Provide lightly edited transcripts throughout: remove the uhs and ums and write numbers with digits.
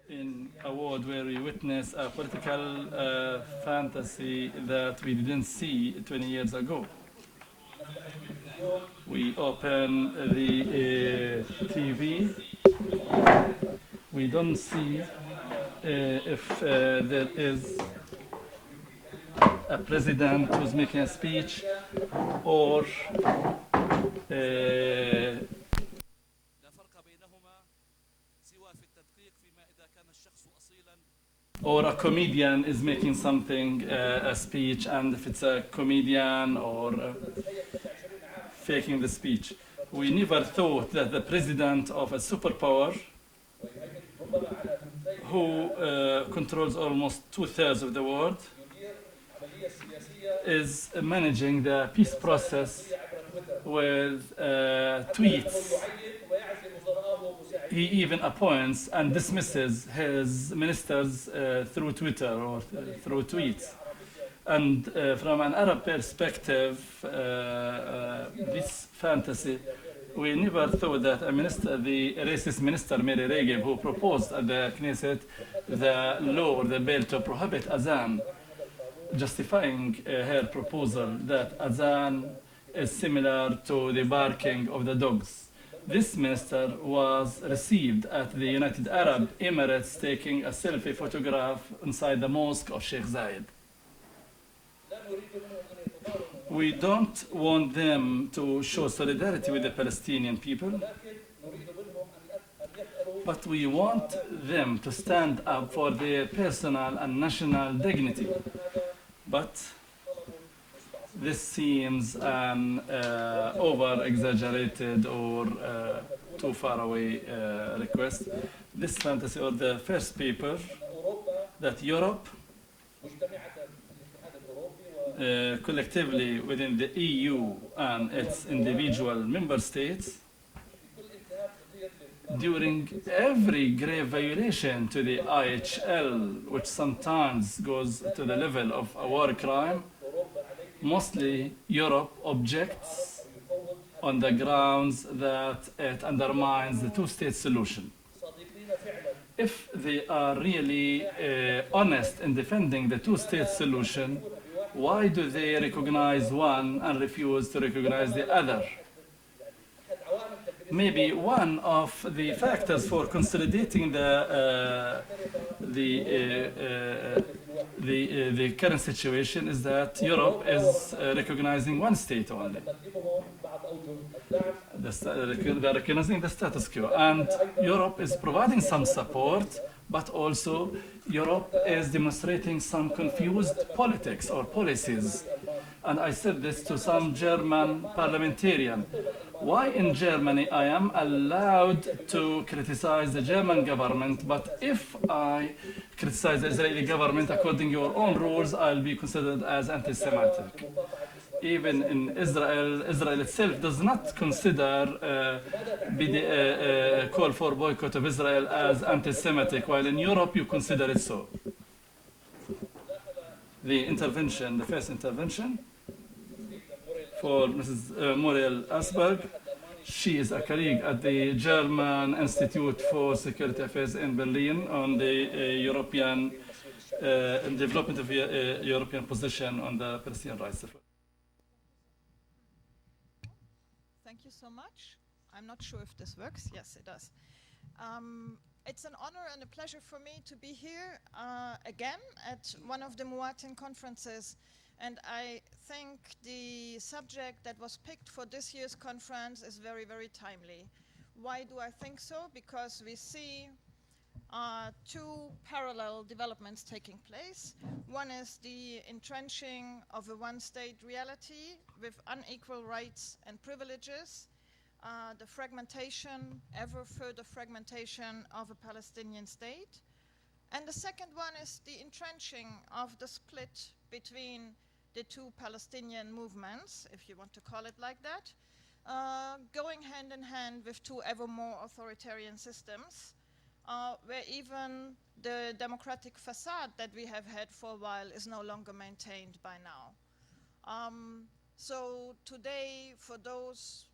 in a world where we witness a political fantasy that we didn't see 20 years ago. We open the TV, we don't see if there is a president who's making a speech or a comedian is making something, a speech, and if it's a comedian or faking the speech. We never thought that the president of a superpower who controls almost 2/3 of the world is managing the peace process with tweets. He even appoints and dismisses his ministers through Twitter or through tweets. And from an Arab perspective, this fantasy, we never thought that a minister, the racist minister Mary Reagan, who proposed at the Knesset the law or the bill to prohibit Azan, justifying her proposal that Azan is similar to the barking of the dogs. This minister was received at the United Arab Emirates taking a selfie photograph inside the mosque of Sheikh Zayed. We don't want them to show solidarity with the Palestinian people, but we want them to stand up for their personal and national dignity. But this seems an over-exaggerated or too far away request. This fantasy, or the first paper, that Europe, collectively within the EU and its individual member states, during every grave violation to the IHL, which sometimes goes to the level of a war crime, mostly Europe objects on the grounds that it undermines the two-state solution. If they are really honest in defending the two-state solution, why do they recognize one and refuse to recognize the other? Maybe one of the factors for consolidating the current situation is that Europe is recognizing one state only. They're recognizing the status quo, and Europe is providing some support, but also Europe is demonstrating some confused politics or policies. And I said this to some German parliamentarian. Why in Germany I am allowed to criticize the German government, but if I criticize the Israeli government according to your own rules, I'll be considered as anti-Semitic. Even in Israel, Israel itself does not consider call for boycott of Israel as anti-Semitic, while in Europe you consider it so. The intervention, the first intervention, for Mrs. Muriel Asberg. She is a colleague at the German Institute for Security Affairs in Berlin on the European development of European position on the Palestinian rights. Thank you so much. I'm not sure if this works. Yes, it does. It's an honor and a pleasure for me to be here again at one of the Muwatin conferences. And I think the subject that was picked for this year's conference is very, very timely. Why do I think so? Because we see two parallel developments taking place. One is the entrenching of a one-state reality with unequal rights and privileges, the fragmentation, ever further fragmentation of a Palestinian state. And the second one is the entrenching of the split between the two Palestinian movements, if you want to call it like that, going hand in hand with two ever more authoritarian systems, where even the democratic facade that we have had for a while is no longer maintained by now. So today, for those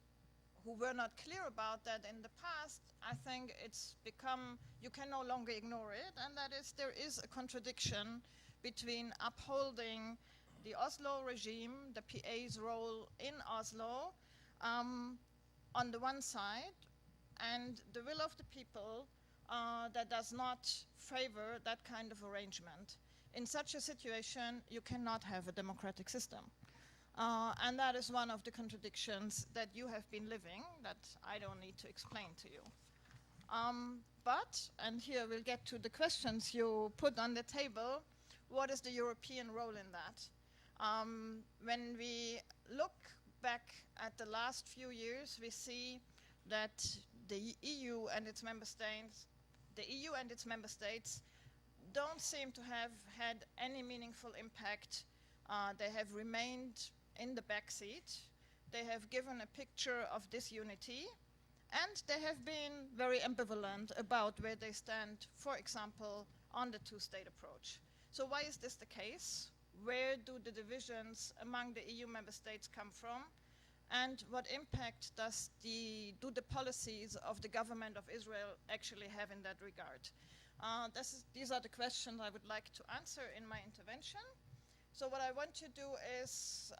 who were not clear about that in the past, I think it's become, you can no longer ignore it, and that is there is a contradiction between upholding the Oslo regime, the PA's role in Oslo, on the one side, and the will of the people that does not favor that kind of arrangement. In such a situation, you cannot have a democratic system. And that is one of the contradictions that you have been living that I don't need to explain to you. But, and here we'll get to the questions you put on the table, what is the European role in that? When we look back at the last few years, we see that the EU and its member states, don't seem to have had any meaningful impact. They have remained in the backseat. They have given a picture of disunity, and they have been very ambivalent about where they stand, for example, on the two-state approach. So why is this the case? Where do the divisions among the EU member states come from? And what impact do the policies of the government of Israel actually have in that regard? These are the questions I would like to answer in my intervention. So what I want to do is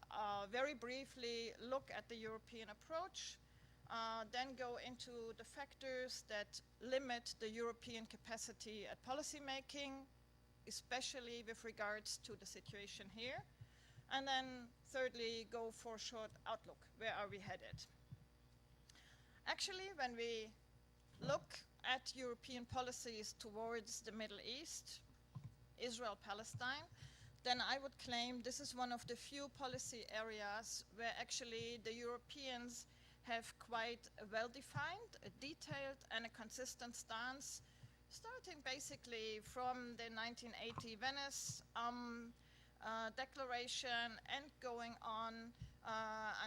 very briefly look at the European approach, then go into the factors that limit the European capacity at policymaking, especially with regards to the situation here. And then thirdly, go for a short outlook. Where are we headed? Actually, when we look at European policies towards the Middle East, Israel, Palestine, then I would claim this is one of the few policy areas where actually the Europeans have quite a well-defined, a detailed, and a consistent stance, starting basically from the 1980 Venice Declaration and going on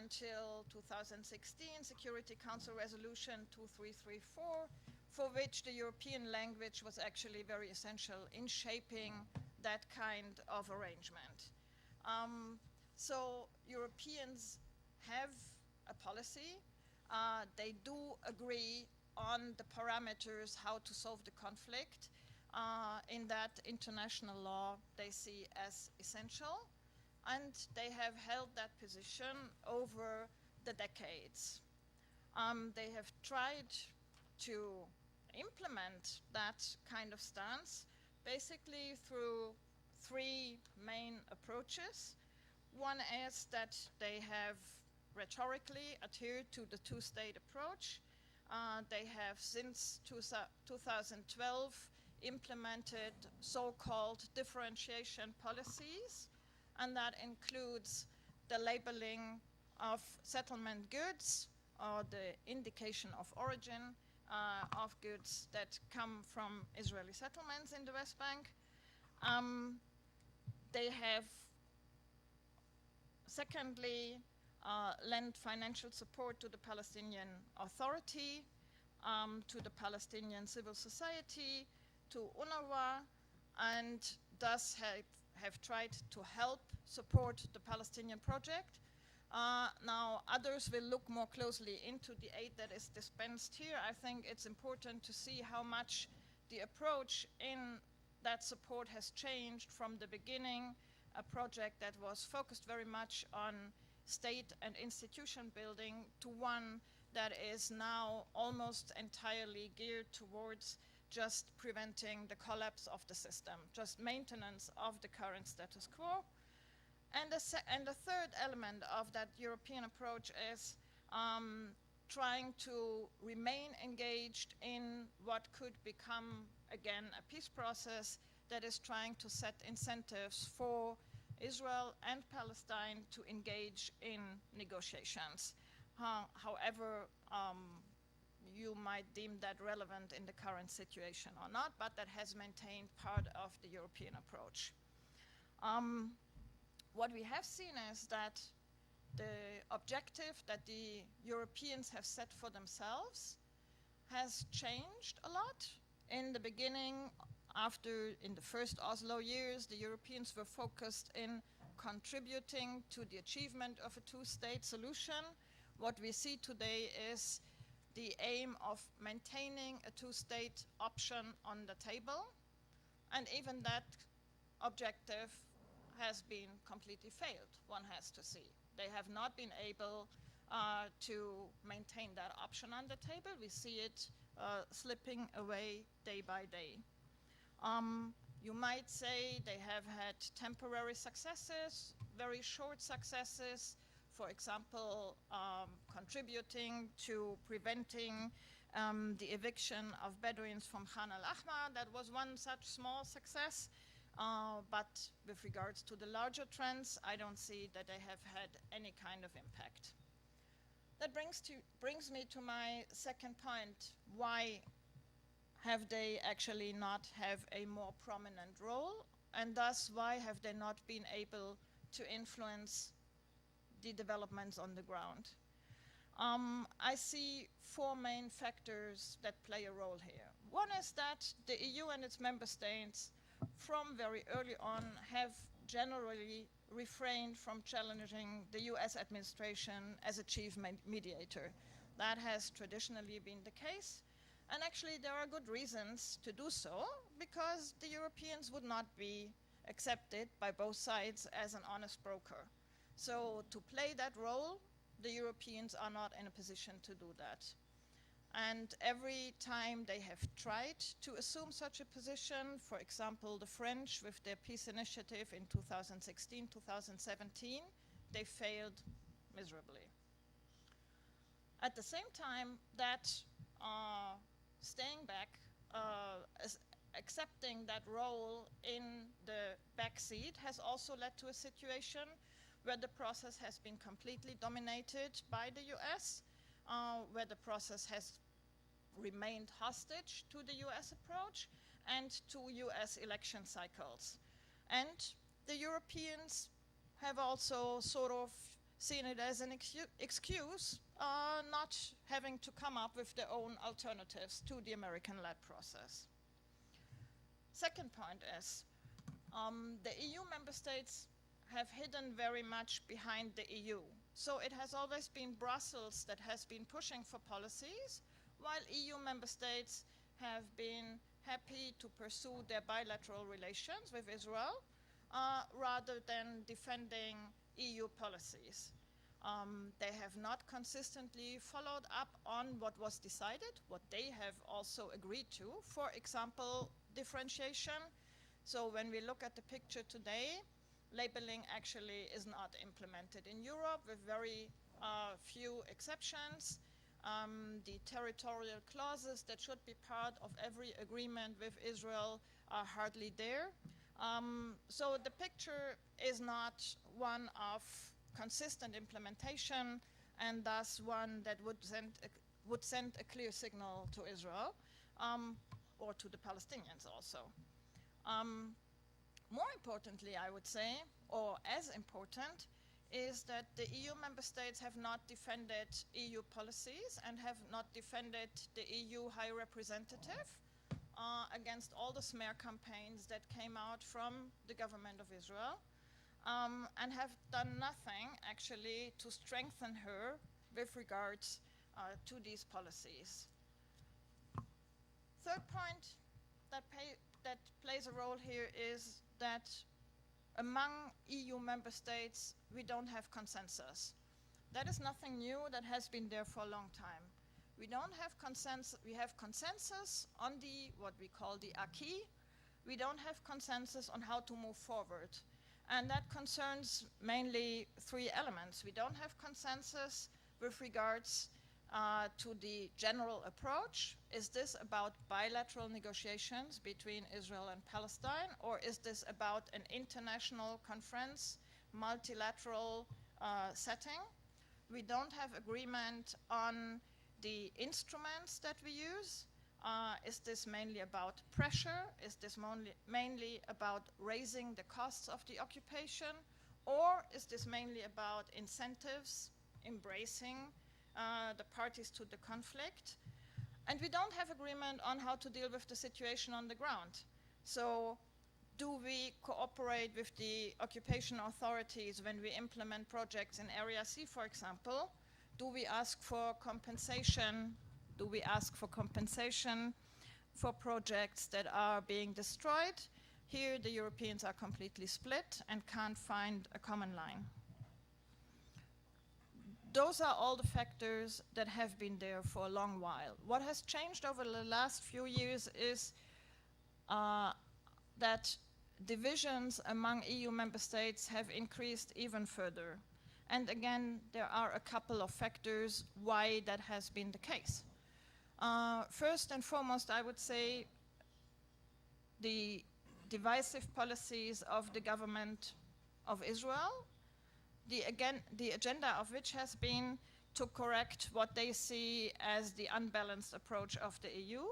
until 2016 Security Council Resolution 2334, for which the European language was actually very essential in shaping that kind of arrangement. So Europeans have a policy. They do agree on the parameters how to solve the conflict. In that international law they see as essential, and they have held that position over the decades. They have tried to implement that kind of stance basically through three main approaches. One is that they have rhetorically adhered to the two-state approach. They have since 2012 implemented so-called differentiation policies, and that includes the labeling of settlement goods or the indication of origin of goods that come from Israeli settlements in the West Bank. They have, secondly, lent financial support to the Palestinian Authority, to the Palestinian civil society, to UNRWA, and thus have tried to help support the Palestinian project. Now, others will look more closely into the aid that is dispensed here. I think it's important to see how much the approach in that support has changed from the beginning, a project that was focused very much on state and institution building, to one that is now almost entirely geared towards just preventing the collapse of the system, just maintenance of the current status quo. And the third element of that European approach is trying to remain engaged in what could become, again, a peace process that is trying to set incentives for Israel and Palestine to engage in negotiations. However, you might deem that relevant in the current situation or not, but that has maintained part of the European approach. What we have seen is that the objective that the Europeans have set for themselves has changed a lot. In the beginning, in the first Oslo years, the Europeans were focused in contributing to the achievement of a two-state solution, what we see today is the aim of maintaining a two-state option on the table, and even that objective has been completely failed, one has to see. They have not been able to maintain that option on the table. We see it slipping away day by day. You might say they have had temporary successes, very short successes, for example, contributing to preventing the eviction of Bedouins from Khan al-Ahmar. That was one such small success. But with regards to the larger trends, I don't see that they have had any kind of impact. That brings me to my second point. Why have they actually not have a more prominent role? And thus, why have they not been able to influence the developments on the ground? I see four main factors that play a role here. One is that the EU and its member states from very early on have generally refrained from challenging the US administration as a chief mediator. That has traditionally been the case. And actually there are good reasons to do so, because the Europeans would not be accepted by both sides as an honest broker. So to play that role, the Europeans are not in a position to do that. And every time they have tried to assume such a position, for example, the French with their peace initiative in 2016, 2017, they failed miserably. At the same time, that staying back, accepting that role in the backseat has also led to a situation where the process has been completely dominated by the US, where the process has remained hostage to the US approach and to US election cycles. And the Europeans have also sort of seen it as an excuse not having to come up with their own alternatives to the American-led process. Second point is, the EU member states have hidden very much behind the EU. So it has always been Brussels that has been pushing for policies, while EU member states have been happy to pursue their bilateral relations with Israel rather than defending EU policies. They have not consistently followed up on what was decided, what they have also agreed to. For example, differentiation. So when we look at the picture today, labeling actually is not implemented in Europe, with very few exceptions. The territorial clauses that should be part of every agreement with Israel are hardly there. So the picture is not one of consistent implementation, and thus one that would send a clear signal to Israel, or to the Palestinians also. More importantly, I would say, or as important, is that the EU member states have not defended EU policies and have not defended the EU High Representative against all the smear campaigns that came out from the government of Israel, and have done nothing actually to strengthen her with regards to these policies. Third point that plays a role here is that among EU member states, we don't have consensus. That is nothing new, that has been there for a long time. We don't have consensus, we have consensus on what we call the acquis. We don't have consensus on how to move forward. And that concerns mainly three elements. We don't have consensus with regards to the general approach. Is this about bilateral negotiations between Israel and Palestine, or is this about an international conference, multilateral setting? We don't have agreement on the instruments that we use. Is this mainly about pressure? Is this mainly about raising the costs of the occupation? Or is this mainly about incentives, embracing the parties to the conflict? And we don't have agreement on how to deal with the situation on the ground. So do we cooperate with the occupation authorities when we implement projects in Area C, for example? do we ask for compensation? Do we ask for compensation for projects that are being destroyed? Here, the Europeans are completely split and can't find a common line. Those are all the factors that have been there for a long while. What has changed over the last few years is that divisions among EU member states have increased even further. And again, there are a couple of factors why that has been the case. First and foremost, I would say the divisive policies of the government of Israel, the agenda of which has been to correct what they see as the unbalanced approach of the EU,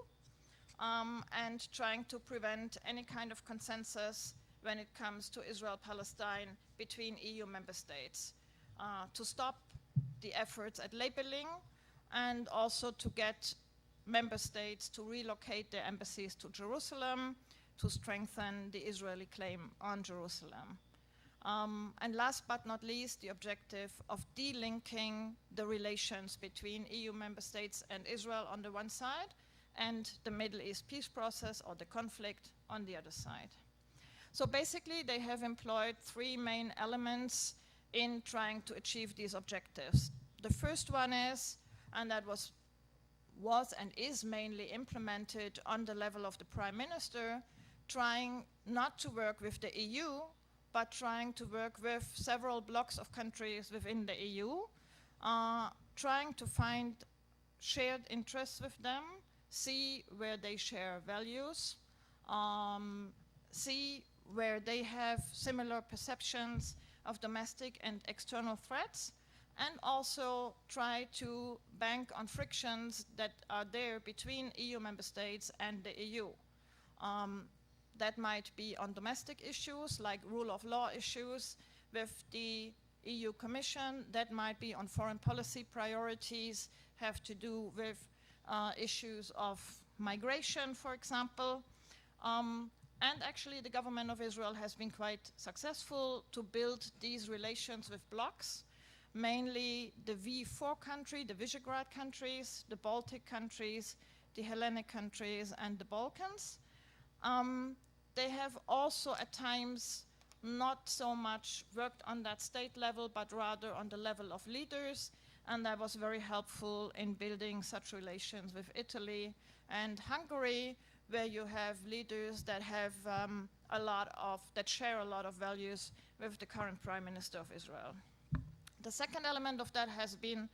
and trying to prevent any kind of consensus when it comes to Israel-Palestine between EU member states, to stop the efforts at labeling and also to get member states to relocate their embassies to Jerusalem, to strengthen the Israeli claim on Jerusalem. And last but not least, the objective of delinking the relations between EU member states and Israel on the one side and the Middle East peace process or the conflict on the other side. So basically, they have employed three main elements in trying to achieve these objectives. The first one is, and that was and is mainly implemented on the level of the Prime Minister, trying not to work with the EU, but trying to work with several blocks of countries within the EU, trying to find shared interests with them, see where they share values, see where they have similar perceptions of domestic and external threats, and also try to bank on frictions that are there between EU member states and the EU. That might be on domestic issues like rule of law issues with the EU Commission. That might be on foreign policy priorities, have to do with issues of migration, for example. And actually, the government of Israel has been quite successful to build these relations with blocs, mainly the V4 country, the Visegrad countries, the Baltic countries, the Hellenic countries, and the Balkans. They have also at times not so much worked on that state level, but rather on the level of leaders, and that was very helpful in building such relations with Italy and Hungary, where you have leaders that have that share a lot of values with the current Prime Minister of Israel. The second element of that has been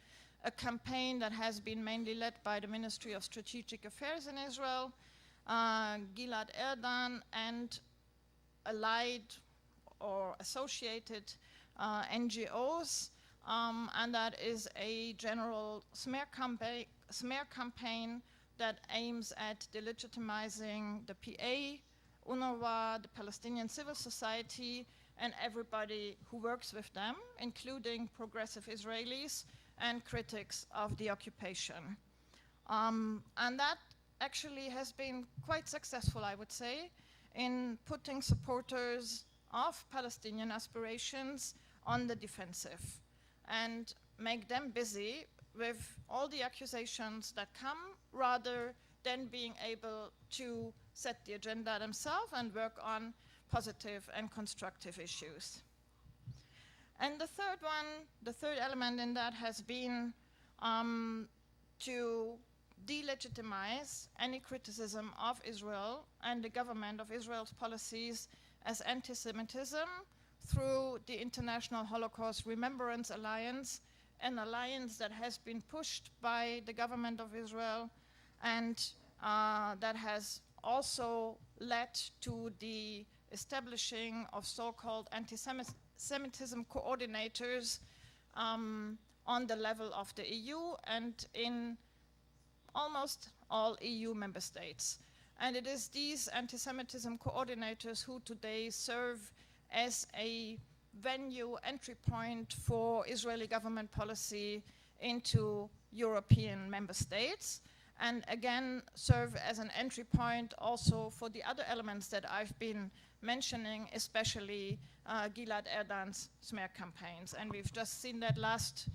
a campaign that has been mainly led by the Ministry of Strategic Affairs in Israel, Gilad Erdan, and allied or associated NGOs, and that is a general smear campaign that aims at delegitimizing the PA, UNRWA, the Palestinian civil society, and everybody who works with them, including progressive Israelis and critics of the occupation. And that actually has been quite successful, I would say, in putting supporters of Palestinian aspirations on the defensive and make them busy with all the accusations that come, rather than being able to set the agenda themselves and work on positive and constructive issues. And the third element in that has been to delegitimize any criticism of Israel and the government of Israel's policies as anti-Semitism through the International Holocaust Remembrance Alliance, an alliance that has been pushed by the government of Israel and that has also led to the establishing of so-called anti-Semitism coordinators on the level of the EU and in almost all EU member states. And it is these anti-Semitism coordinators who today serve as a venue entry point for Israeli government policy into European member states, and again serve as an entry point also for the other elements that I've been mentioning, especially Gilad Erdan's smear campaigns. And we've just seen that last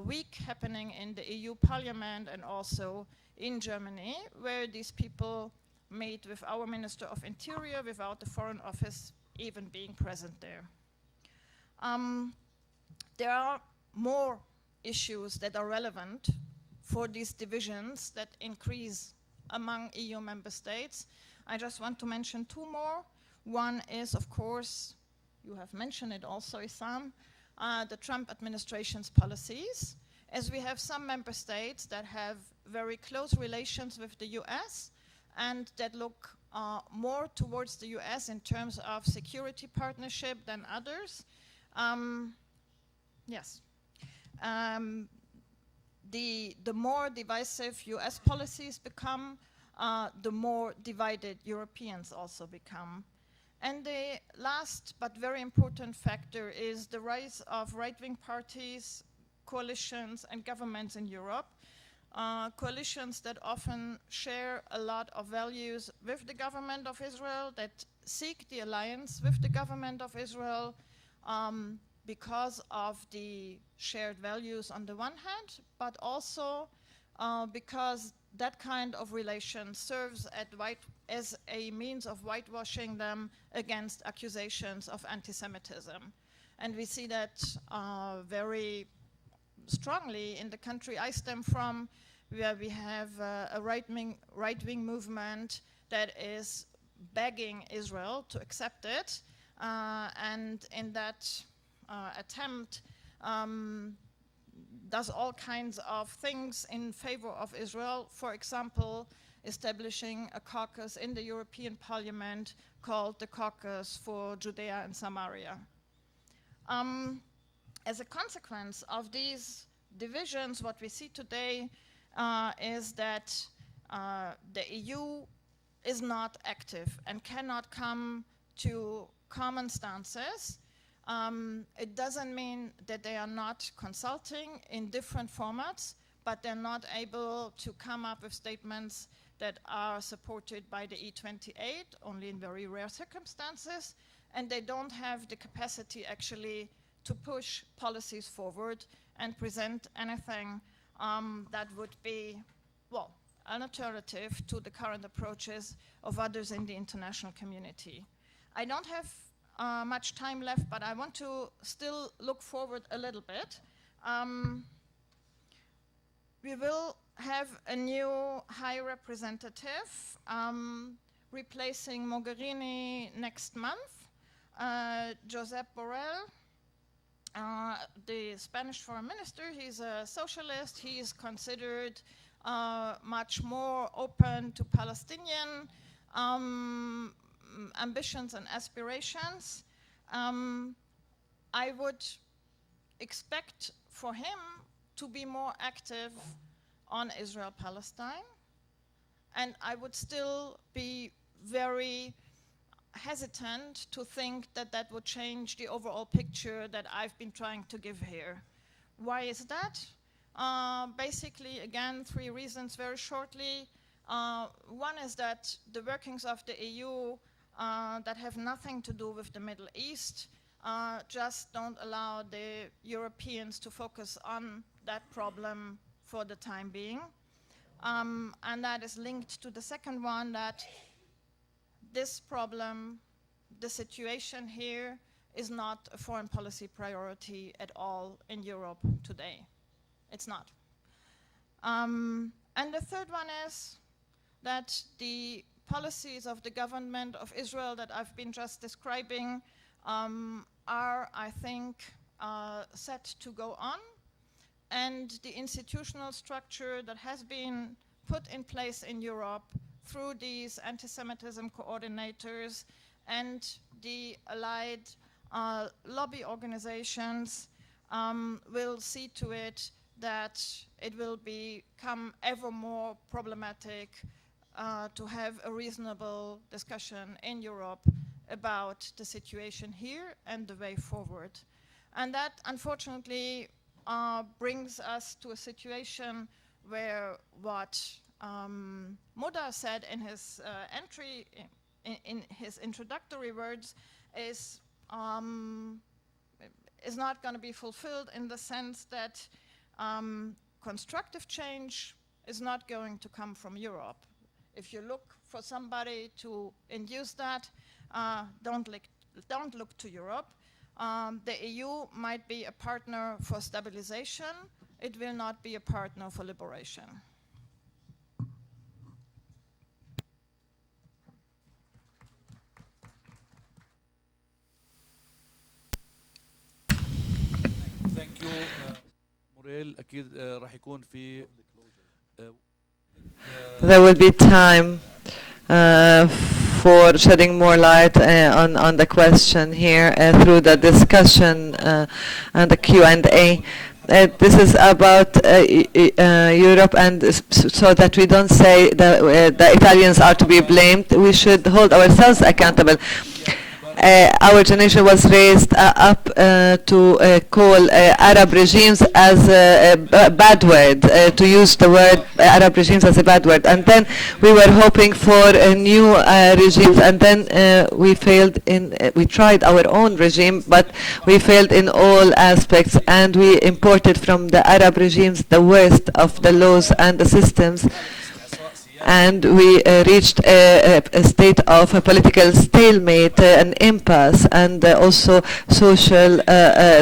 week happening in the EU Parliament and also in Germany, where these people meet with our Minister of Interior without the Foreign Office even being present there. There are more issues that are relevant for these divisions that increase among EU member states. I just want to mention two more. One is, of course, you have mentioned it also, Issam, the Trump administration's policies, as we have some member states that have very close relations with the US and that look more towards the US in terms of security partnership than others. Yes. The more divisive US policies become, the more divided Europeans also become. And the last but very important factor is the rise of right-wing parties, coalitions, and governments in Europe. Coalitions that often share a lot of values with the government of Israel, that seek the alliance with the government of Israel because of the shared values on the one hand, but also because that kind of relation serves as a means of whitewashing them against accusations of anti-Semitism. And we see that very strongly in the country I stem from, where we have a right-wing movement that is begging Israel to accept it, and in that attempt does all kinds of things in favor of Israel. For example, establishing a caucus in the European Parliament called the Caucus for Judea and Samaria. As a consequence of these divisions, what we see today is that the EU is not active and cannot come to common stances. It doesn't mean that they are not consulting in different formats, but they're not able to come up with statements that are supported by the E28, only in very rare circumstances, and they don't have the capacity actually to push policies forward and present anything that would be, well, an alternative to the current approaches of others in the international community. I don't have much time left, but I want to still look forward a little bit. We will have a new High Representative replacing Mogherini next month, Josep Borrell, the Spanish foreign minister. He's a socialist. He is considered much more open to Palestinian ambitions and aspirations. I would expect for him to be more active on Israel-Palestine, and I would still be very hesitant to think that that would change the overall picture that I've been trying to give here. Why is that? Basically, again, three reasons very shortly. One is that the workings of the EU that have nothing to do with the Middle East just don't allow the Europeans to focus on that problem for the time being. And that is linked to the second one, that this problem, the situation here, is not a foreign policy priority at all in Europe today. It's not. And the third one is that the policies of the government of Israel that I've been just describing are, I think, set to go on. And the institutional structure that has been put in place in Europe through these anti-Semitism coordinators and the allied lobby organizations will see to it that it will become ever more problematic to have a reasonable discussion in Europe about the situation here and the way forward. And that, unfortunately, brings us to a situation where what Muda said in his in his introductory words is not going to be fulfilled, in the sense that Constructive change is not going to come from Europe. If you look for somebody to induce that, don't look to Europe. The EU might be a partner for stabilization. It will not be a partner for liberation. Thank you. موريل أكيد راح يكون في There will be time for shedding more light on the question here through the discussion and the Q&A. This is about Europe, and so that we don't say the Italians are to be blamed. We should hold ourselves accountable. Our generation was raised up to call Arab regimes as a bad word, to use the word Arab regimes as a bad word. And then we were hoping for new regimes, and then we failed we tried our own regime, but we failed in all aspects, and we imported from the Arab regimes the worst of the laws and the systems. And we reached a state of a political stalemate, an impasse, and also social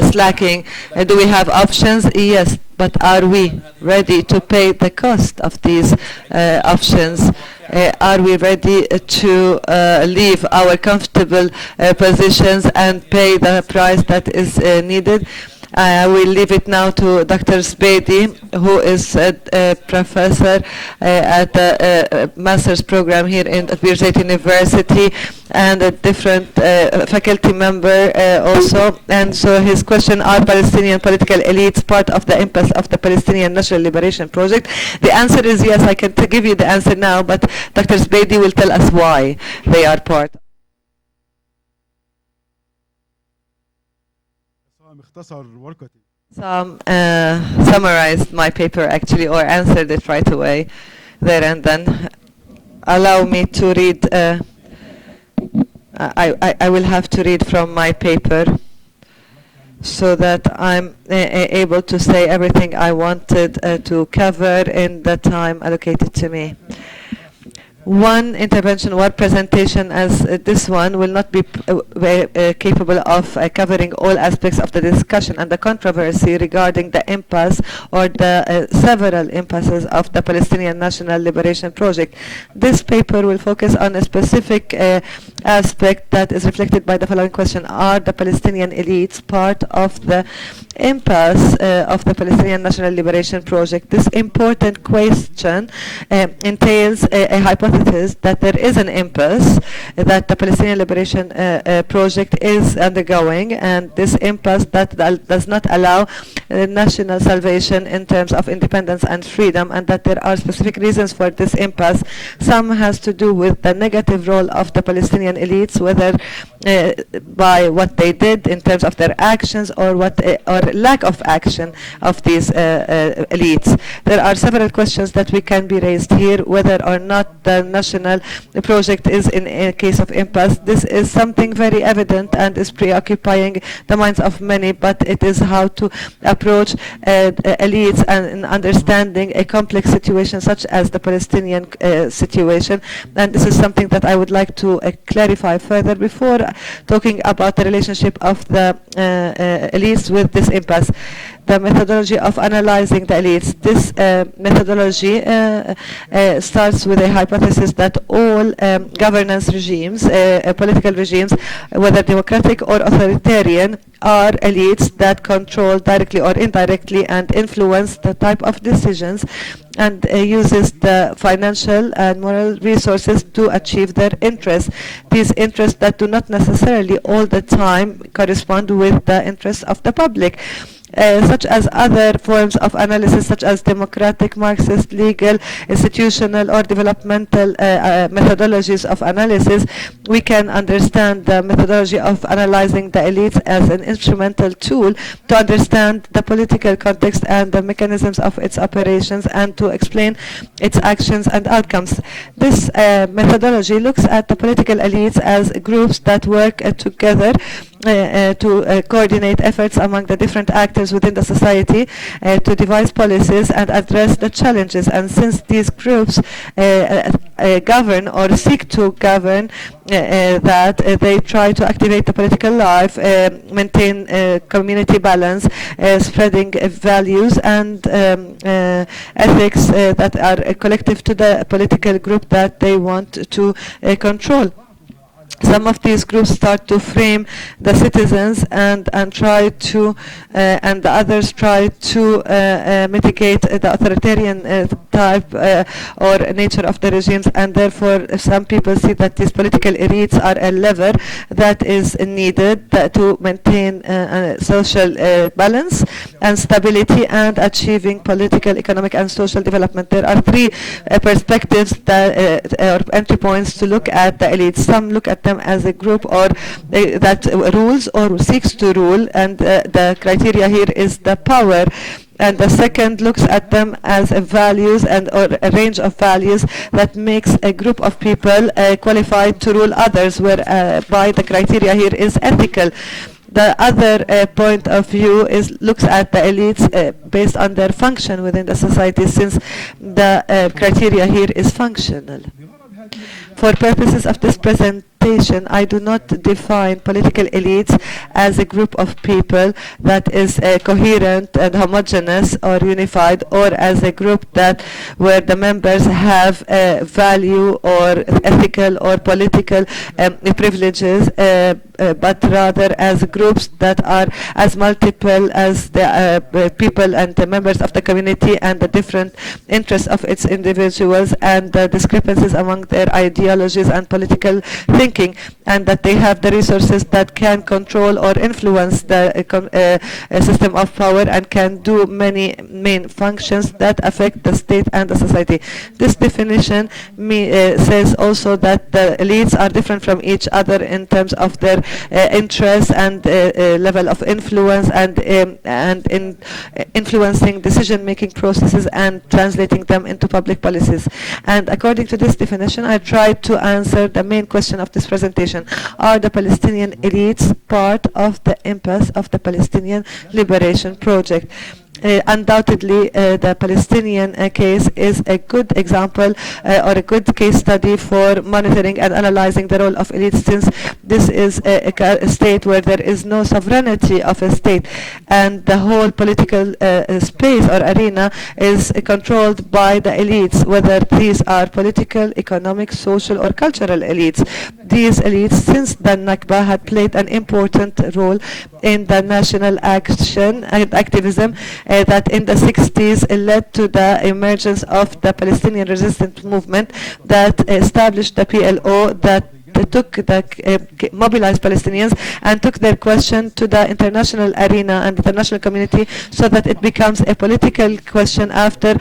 slacking. Do we have options? Yes, but are we ready to pay the cost of these options? Are we ready to leave our comfortable positions and pay the price that is needed? I will leave it now to Dr. Zbedi, who is a professor at the master's program here at Birzeit University, and a different faculty member also. And so his question, are Palestinian political elites part of the impasse of the Palestinian National Liberation Project? The answer is yes. I can give you the answer now, but Dr. Zbedi will tell us why they are part. Some summarized my paper actually, or answered it right away there and then. Allow me to read, I will have to read from my paper so that I'm able to say everything I wanted to cover in the time allocated to me. One intervention, one presentation as this one will not be capable of covering all aspects of the discussion and the controversy regarding the impasse or the several impasses of the Palestinian National Liberation Project. This paper will focus on a specific aspect that is reflected by the following question: are the Palestinian elites part of the impasse of the Palestinian National Liberation Project? This important question entails a hypothesis that there is an impasse that the Palestinian Liberation Project is undergoing, and this impasse that does not allow national salvation in terms of independence and freedom, and that there are specific reasons for this impasse. Some has to do with the negative role of the Palestinian elites, whether by what they did in terms of their actions or lack of action of these elites. There are several questions that we can be raised here, whether or not the national project is in a case of impasse. This is something very evident and is preoccupying the minds of many, but it is how to approach elites and understanding a complex situation such as the Palestinian situation. And this is something that I would like to clarify further before talking about the relationship of the elites with this impasse. The methodology of analyzing the elites. This methodology starts with a hypothesis that all governance regimes, political regimes, whether democratic or authoritarian, are elites that control directly or indirectly and influence the type of decisions and uses the financial and moral resources to achieve their interests. These interests that do not necessarily all the time correspond with the interests of the public. Such as other forms of analysis, such as democratic, Marxist, legal, institutional, or developmental methodologies of analysis, we can understand the methodology of analyzing the elites as an instrumental tool to understand the political context and the mechanisms of its operations and to explain its actions and outcomes. This methodology looks at the political elites as groups that work together to coordinate efforts among the different actors within the society to devise policies and address the challenges. And since these groups govern or seek to govern, that they try to activate the political life, maintain community balance, spreading values and ethics that are collective to the political group that they want to control. Some of these groups start to frame the citizens and try to, and the others try to mitigate the authoritarian type or nature of the regimes, and therefore some people see that these political elites are a lever that is needed to maintain social balance and stability and achieving political, economic and social development. There are three perspectives that, or entry points to look at the elites. Some look at them as a group or that rules or seeks to rule, and the criteria here is the power. And the second looks at them as a values and or a range of values that makes a group of people qualified to rule others, where by the criteria here is ethical. The other point of view looks at the elites based on their function within the society, since the criteria here is functional. For purposes of this presentation, I do not define political elites as a group of people that is coherent and homogeneous or unified, or as a group that where the members have value or ethical or political privileges, but rather as groups that are as multiple as the people and the members of the community and the different interests of its individuals and the discrepancies among their ideologies and political thinking, and that they have the resources that can control or influence the system of power and can do many main functions that affect the state and the society. This definition says also that the elites are different from each other in terms of their interests and level of influence and in influencing decision-making processes and translating them into public policies. And according to this definition, I tried to answer the main question of this presentation. Are the Palestinian elites part of the impasse of the Palestinian liberation project? Undoubtedly, the Palestinian case is a good example or a good case study for monitoring and analyzing the role of elites, since this is a state where there is no sovereignty of a state, and the whole political space or arena is controlled by the elites, whether these are political, economic, social or cultural elites. These elites, since the Nakba, had played an important role in the national action and activism that in the 60s led to the emergence of the Palestinian resistance movement that established the PLO, that mobilized Palestinians and took their question to the international arena and international community, so that it becomes a political question after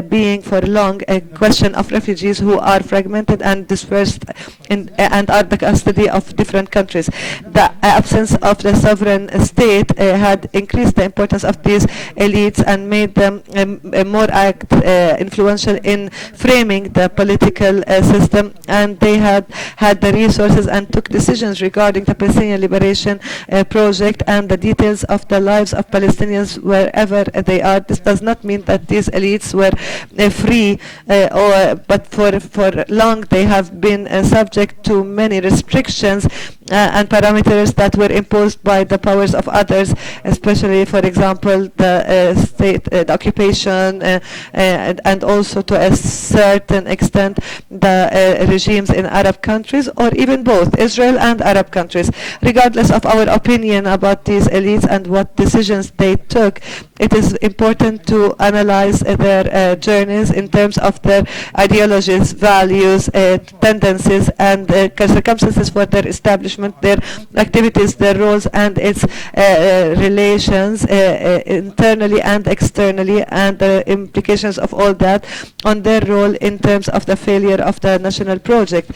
being for long a question of refugees who are fragmented and dispersed and are the custody of different countries. The absence of the sovereign state had increased the importance of these elites and made them more influential in framing the political system, and they had the resources and took decisions regarding the Palestinian liberation project and the details of the lives of Palestinians wherever they are. This does not mean that these elites were free, but for long they have been subject to many restrictions and parameters that were imposed by the powers of others, especially, for example, the state, the occupation, and also to a certain extent the regimes in Arab countries, or even both Israel and Arab countries. Regardless of our opinion about these elites and what decisions they took, it is important to analyze their journeys in terms of their ideologies, values, tendencies, and circumstances for their establishment, their activities, their roles, and its relations internally and externally, and the implications of all that on their role in terms of the failure of the national project.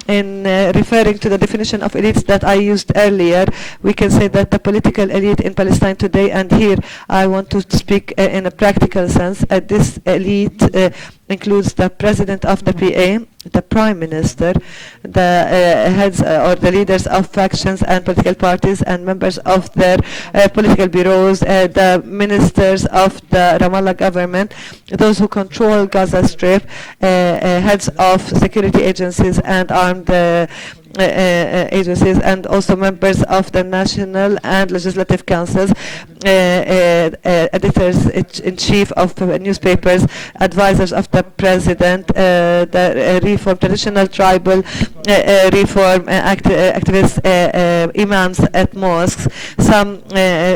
In referring to the definition of elites that I used earlier, we can say that the political elite in Palestine today, and here I want to speak in a practical sense, this elite includes the president of the PA, the Prime Minister, the heads or the leaders of factions and political parties and members of their political bureaus, the ministers of the Ramallah government, those who control Gaza Strip, heads of security agencies and armed agencies, and also members of the national and legislative councils, editors-in-chief of newspapers, advisors of the president, the reform, traditional tribal reform activists, imams at mosques, some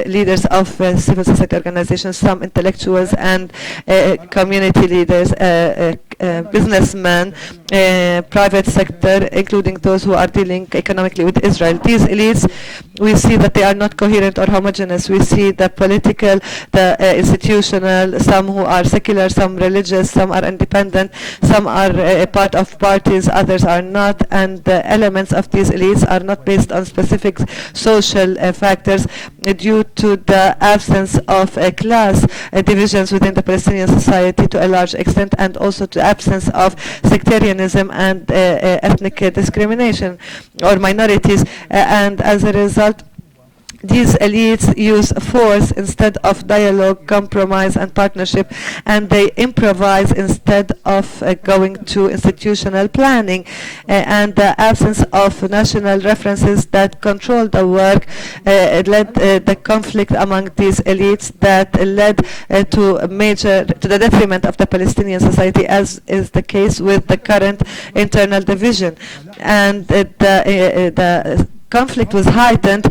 leaders of civil society organizations, some intellectuals and community leaders, businessmen, private sector, including those who are dealing economically with Israel. These elites, we see that they are not coherent or homogeneous. We see the political, the institutional, some who are secular, some religious, some are independent, some are a part of parties, others are not, and the elements of these elites are not based on specific social factors due to the absence of class divisions within the Palestinian society to a large extent, and also to absence of sectarianism and ethnic discrimination or minorities, and as a result these elites use force instead of dialogue, compromise and partnership, and they improvise instead of going to institutional planning, and the absence of national references that control the work led the conflict among these elites that led to the detriment of the Palestinian society, as is the case with the current internal division. And the conflict was heightened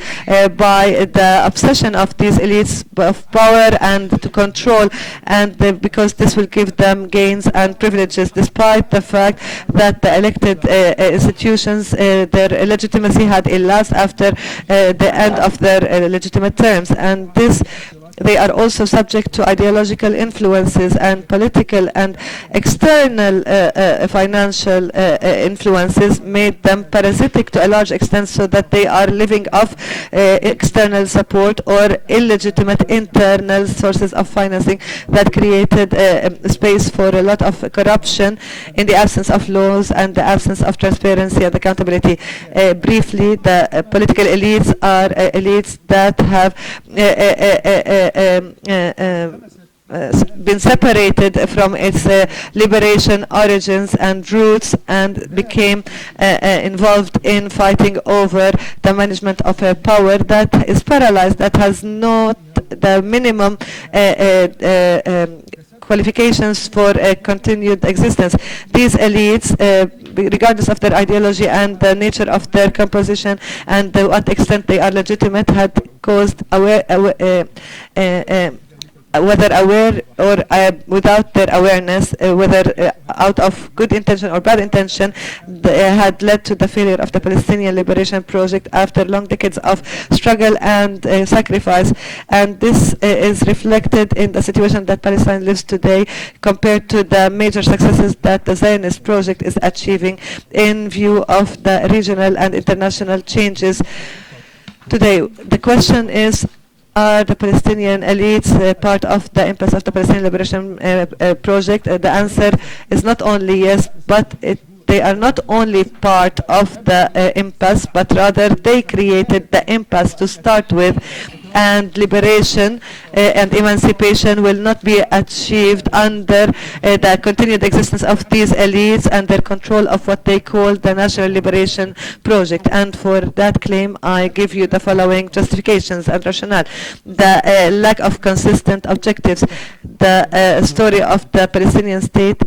by the obsession of these elites of power and to control, and because this will give them gains and privileges, despite the fact that the elected institutions, their legitimacy had elapsed after the end of their legitimate terms, and this they are also subject to ideological influences and political and external financial influences made them parasitic to a large extent, so that they are living off external support or illegitimate internal sources of financing that created space for a lot of corruption in the absence of laws and the absence of transparency and accountability. Briefly, the political elites are elites that have been separated from its liberation origins and roots, and became involved in fighting over the management of a power that is paralyzed, that has not the minimum qualifications for a continued existence. These elites, regardless of their ideology and the nature of their composition and to what extent they are legitimate, had caused whether aware or without their awareness, whether out of good intention or bad intention, had led to the failure of the Palestinian liberation project after long decades of struggle and sacrifice. And this is reflected in the situation that Palestine lives today compared to the major successes that the Zionist project is achieving in view of the regional and international changes today. The question is, are the Palestinian elites part of the impasse of the Palestinian Liberation Project? The answer is not only yes, but they are not only part of the impasse, but rather they created the impasse to start with, and liberation and emancipation will not be achieved under the continued existence of these elites and their control of what they call the National Liberation Project. And for that claim, I give you the following justifications and rationale. The lack of consistent objectives. The story of the Palestinian state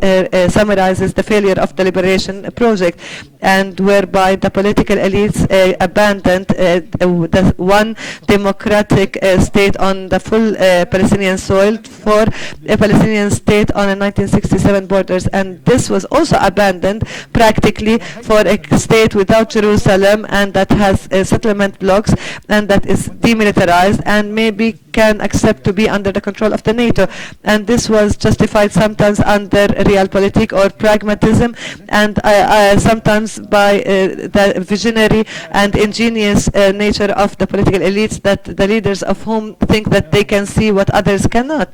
summarizes the failure of the Liberation Project, and whereby the political elites abandoned the one democratic state on the full Palestinian soil for a Palestinian state on a 1967 borders, and this was also abandoned practically for a state without Jerusalem and that has settlement blocks and that is demilitarized and maybe can accept to be under the control of the NATO. And this was justified sometimes under realpolitik or pragmatism, and sometimes by the visionary and ingenious nature of the political elites, that the leaders of whom think that they can see what others cannot.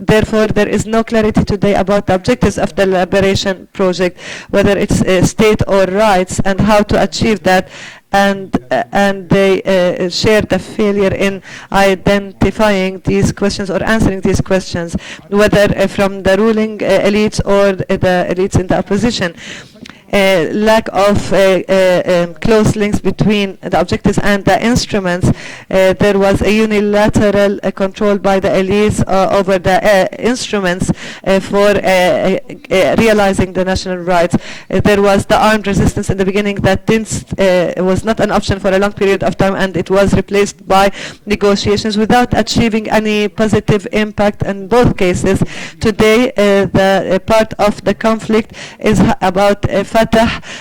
therefore there is no clarity today about the objectives of the liberation project, whether it's state or rights, and how to achieve that. And they share the failure in identifying these questions or answering these questions, whether from the ruling elites or the elites in the opposition. Lack of close links between the objectives and the instruments. There was a unilateral control by the elites over the instruments for realizing the national rights. There was the armed resistance in the beginning that was not an option for a long period of time, and it was replaced by negotiations without achieving any positive impact in both cases. Today, the part of the conflict is about Fatah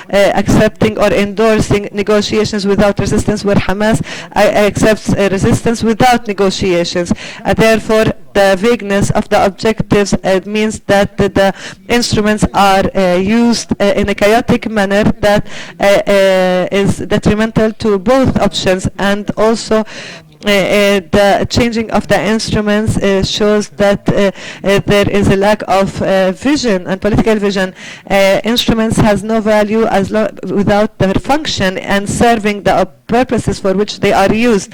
accepting or endorsing negotiations without resistance, where Hamas accepts resistance without negotiations. Therefore, the vagueness of the objectives means that the instruments are used in a chaotic manner that is detrimental to both options, and also the changing of the instruments shows that there is a lack of vision and political vision. Instruments has no value without their function and serving the purposes for which they are used.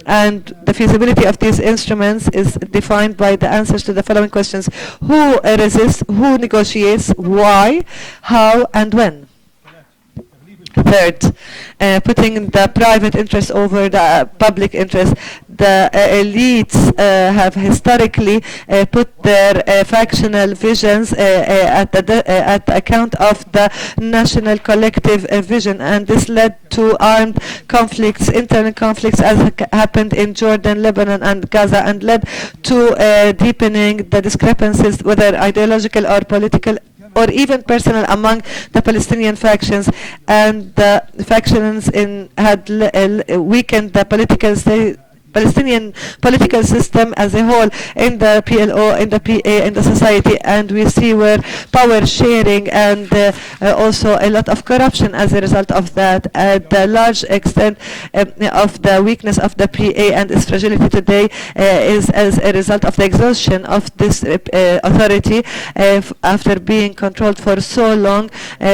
And the feasibility of these instruments is defined by the answers to the following questions: who resists, who negotiates, why, how, and when? Third, putting the private interest over the public interest. The elites have historically put their factional visions at the account of the national collective vision, and this led to armed conflicts, internal conflicts, as happened in Jordan, Lebanon, and Gaza, and led to deepening the discrepancies, whether ideological or political or even personal, among the Palestinian factions, and the factions had weakened the Palestinian political system as a whole, in the PLO, in the PA, in the society, and we see where power sharing and also a lot of corruption as a result of that. The large extent of the weakness of the PA and its fragility today is as a result of the exhaustion of this authority after being controlled for so long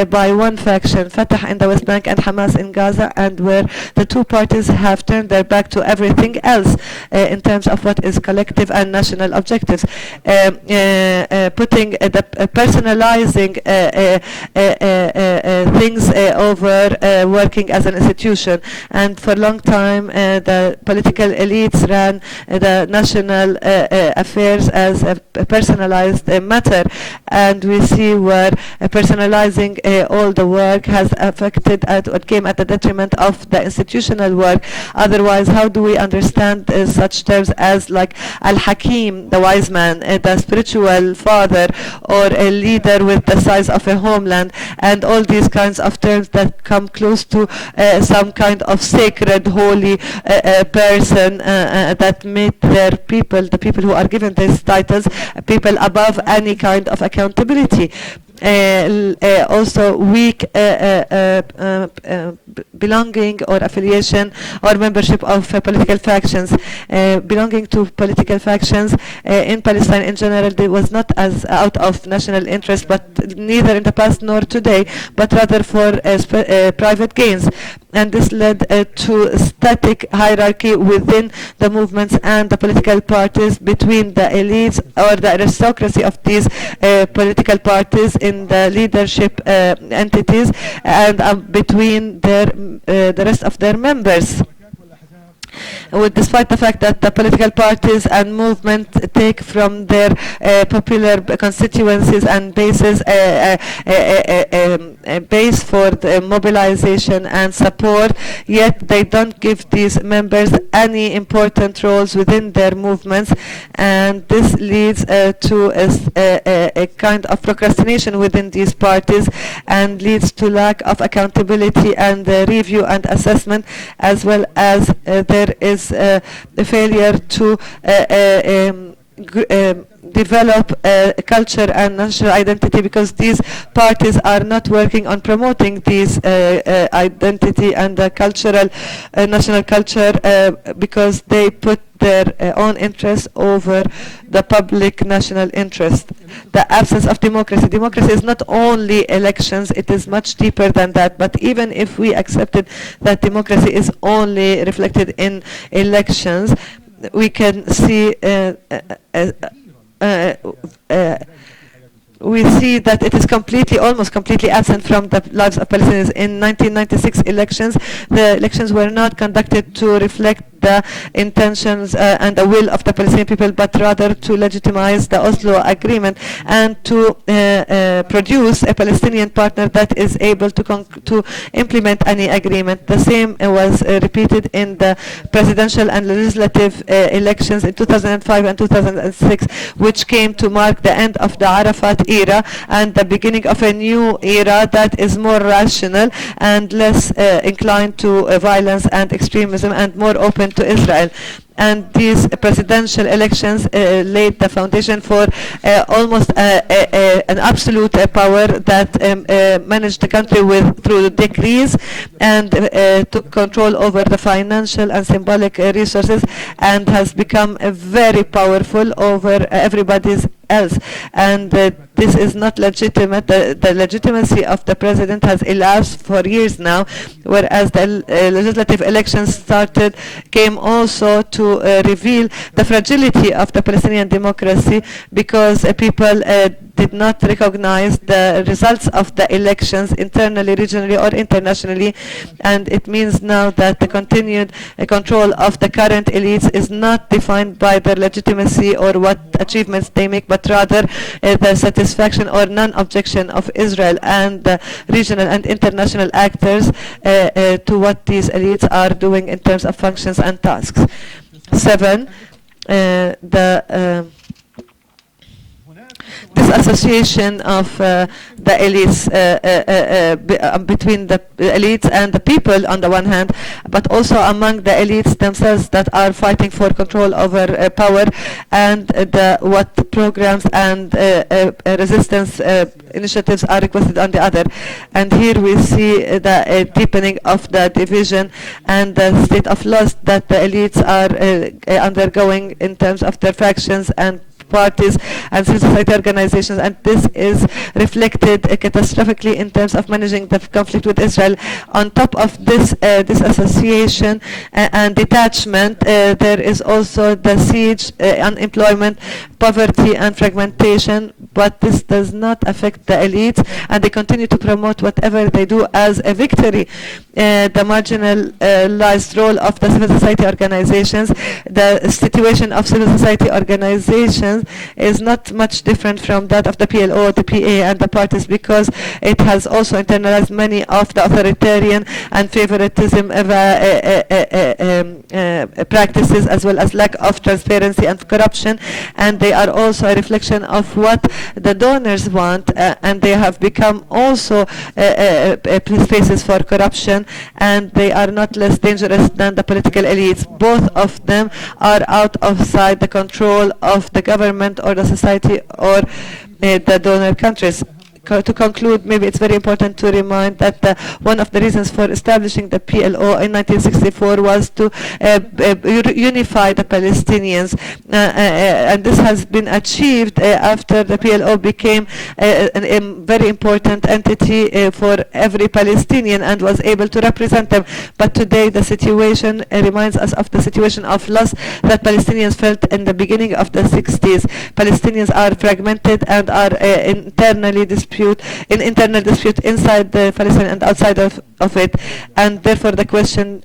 by one faction, Fatah in the West Bank and Hamas in Gaza, and where the two parties have turned their back to everything else in terms of what is collective and national objectives, putting the personalizing things over working as an institution. And for a long time the political elites ran the national affairs as a personalized matter, and we see where personalizing all the work has affected or came at the detriment of the institutional work. Otherwise, how do we understand such terms as like Al-Hakim, the wise man, the spiritual father, or a leader with the size of a homeland, and all these kinds of terms that come close to some kind of sacred, holy person that make their people, the people who are given these titles, people above any kind of accountability. Also weak belonging or affiliation or membership of political factions. Belonging to political factions in Palestine in general, it was not as out of national interest, but neither in the past nor today, but rather for private gains. And this led to static hierarchy within the movements and the political parties, between the elites or the aristocracy of these political parties in the leadership entities, and between the rest of their members. Despite the fact that the political parties and movement take from their popular constituencies and bases a base for the mobilization and support, yet they don't give these members any important roles within their movements, and this leads to a kind of procrastination within these parties, and leads to lack of accountability and review and assessment, as well as there is a failure to develop culture and national identity, because these parties are not working on promoting these identity and the cultural national culture, because they put their own interests over the public national interest. The absence of democracy. Democracy is not only elections, it is much deeper than that. But even if we accepted that democracy is only reflected in elections, we can see we see that it is almost completely absent from the lives of Palestinians. In 1996 elections, the elections were not conducted to reflect the intentions and the will of the Palestinian people, but rather to legitimize the Oslo Agreement and to produce a Palestinian partner that is able to implement any agreement. The same was repeated in the presidential and legislative elections in 2005 and 2006, which came to mark the end of the Arafat era and the beginning of a new era that is more rational and less inclined to violence and extremism and more open to Israel. And these presidential elections laid the foundation for almost an absolute power that managed the country through decrees and took control over the financial and symbolic resources, and has become very powerful over everybody's else. And this is not legitimate. The legitimacy of the president has elapsed for years now, whereas the legislative elections came also to reveal the fragility of the Palestinian democracy, because people did not recognize the results of the elections internally, regionally, or internationally. And it means now that the continued control of the current elites is not defined by their legitimacy or what achievements they make, but rather the satisfaction or non-objection of Israel and the regional and international actors to what these elites are doing in terms of functions and tasks. 7. This association of the elites between the elites and the people on the one hand, but also among the elites themselves that are fighting for control over power, and what programs and resistance initiatives are requested on the other. And here we see the deepening of the division and the state of loss that the elites are undergoing in terms of their factions and parties and civil society organizations, and this is reflected catastrophically in terms of managing the conflict with Israel. On top of this disassociation and detachment, there is also the siege, unemployment, poverty and fragmentation, but this does not affect the elites, and they continue to promote whatever they do as a victory. The marginalized role of the civil society organizations, the situation of civil society organizations is not much different from that of the PLO, the PA, and the parties, because it has also internalized many of the authoritarian and favoritism practices, as well as lack of transparency and corruption, and they are also a reflection of what the donors want, and they have become also spaces for corruption, and they are not less dangerous than the political elites. Both of them are outside the control of the government or the society or the donor countries. To conclude, maybe it's very important to remind that one of the reasons for establishing the PLO in 1964 was to unify the Palestinians, and this has been achieved after the PLO became a very important entity for every Palestinian and was able to represent them. But today the situation reminds us of the situation of loss that Palestinians felt in the beginning of the 60s. Palestinians are fragmented and are internal dispute inside the Palestine and outside of it, and therefore the question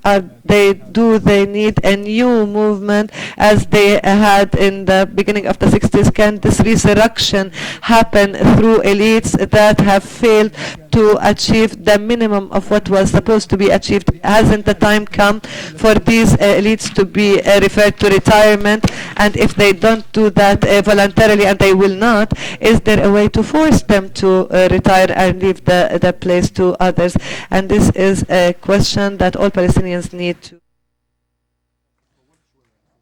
do they need a new movement as they had in the beginning of the 60s? Can this resurrection happen through elites that have failed to achieve the minimum of what was supposed to be achieved? Hasn't the time come for these elites to be referred to retirement? And if they don't do that voluntarily, and they will not, is there a way to force them to retire and leave the place to others? And this is a question that all Palestinians need to.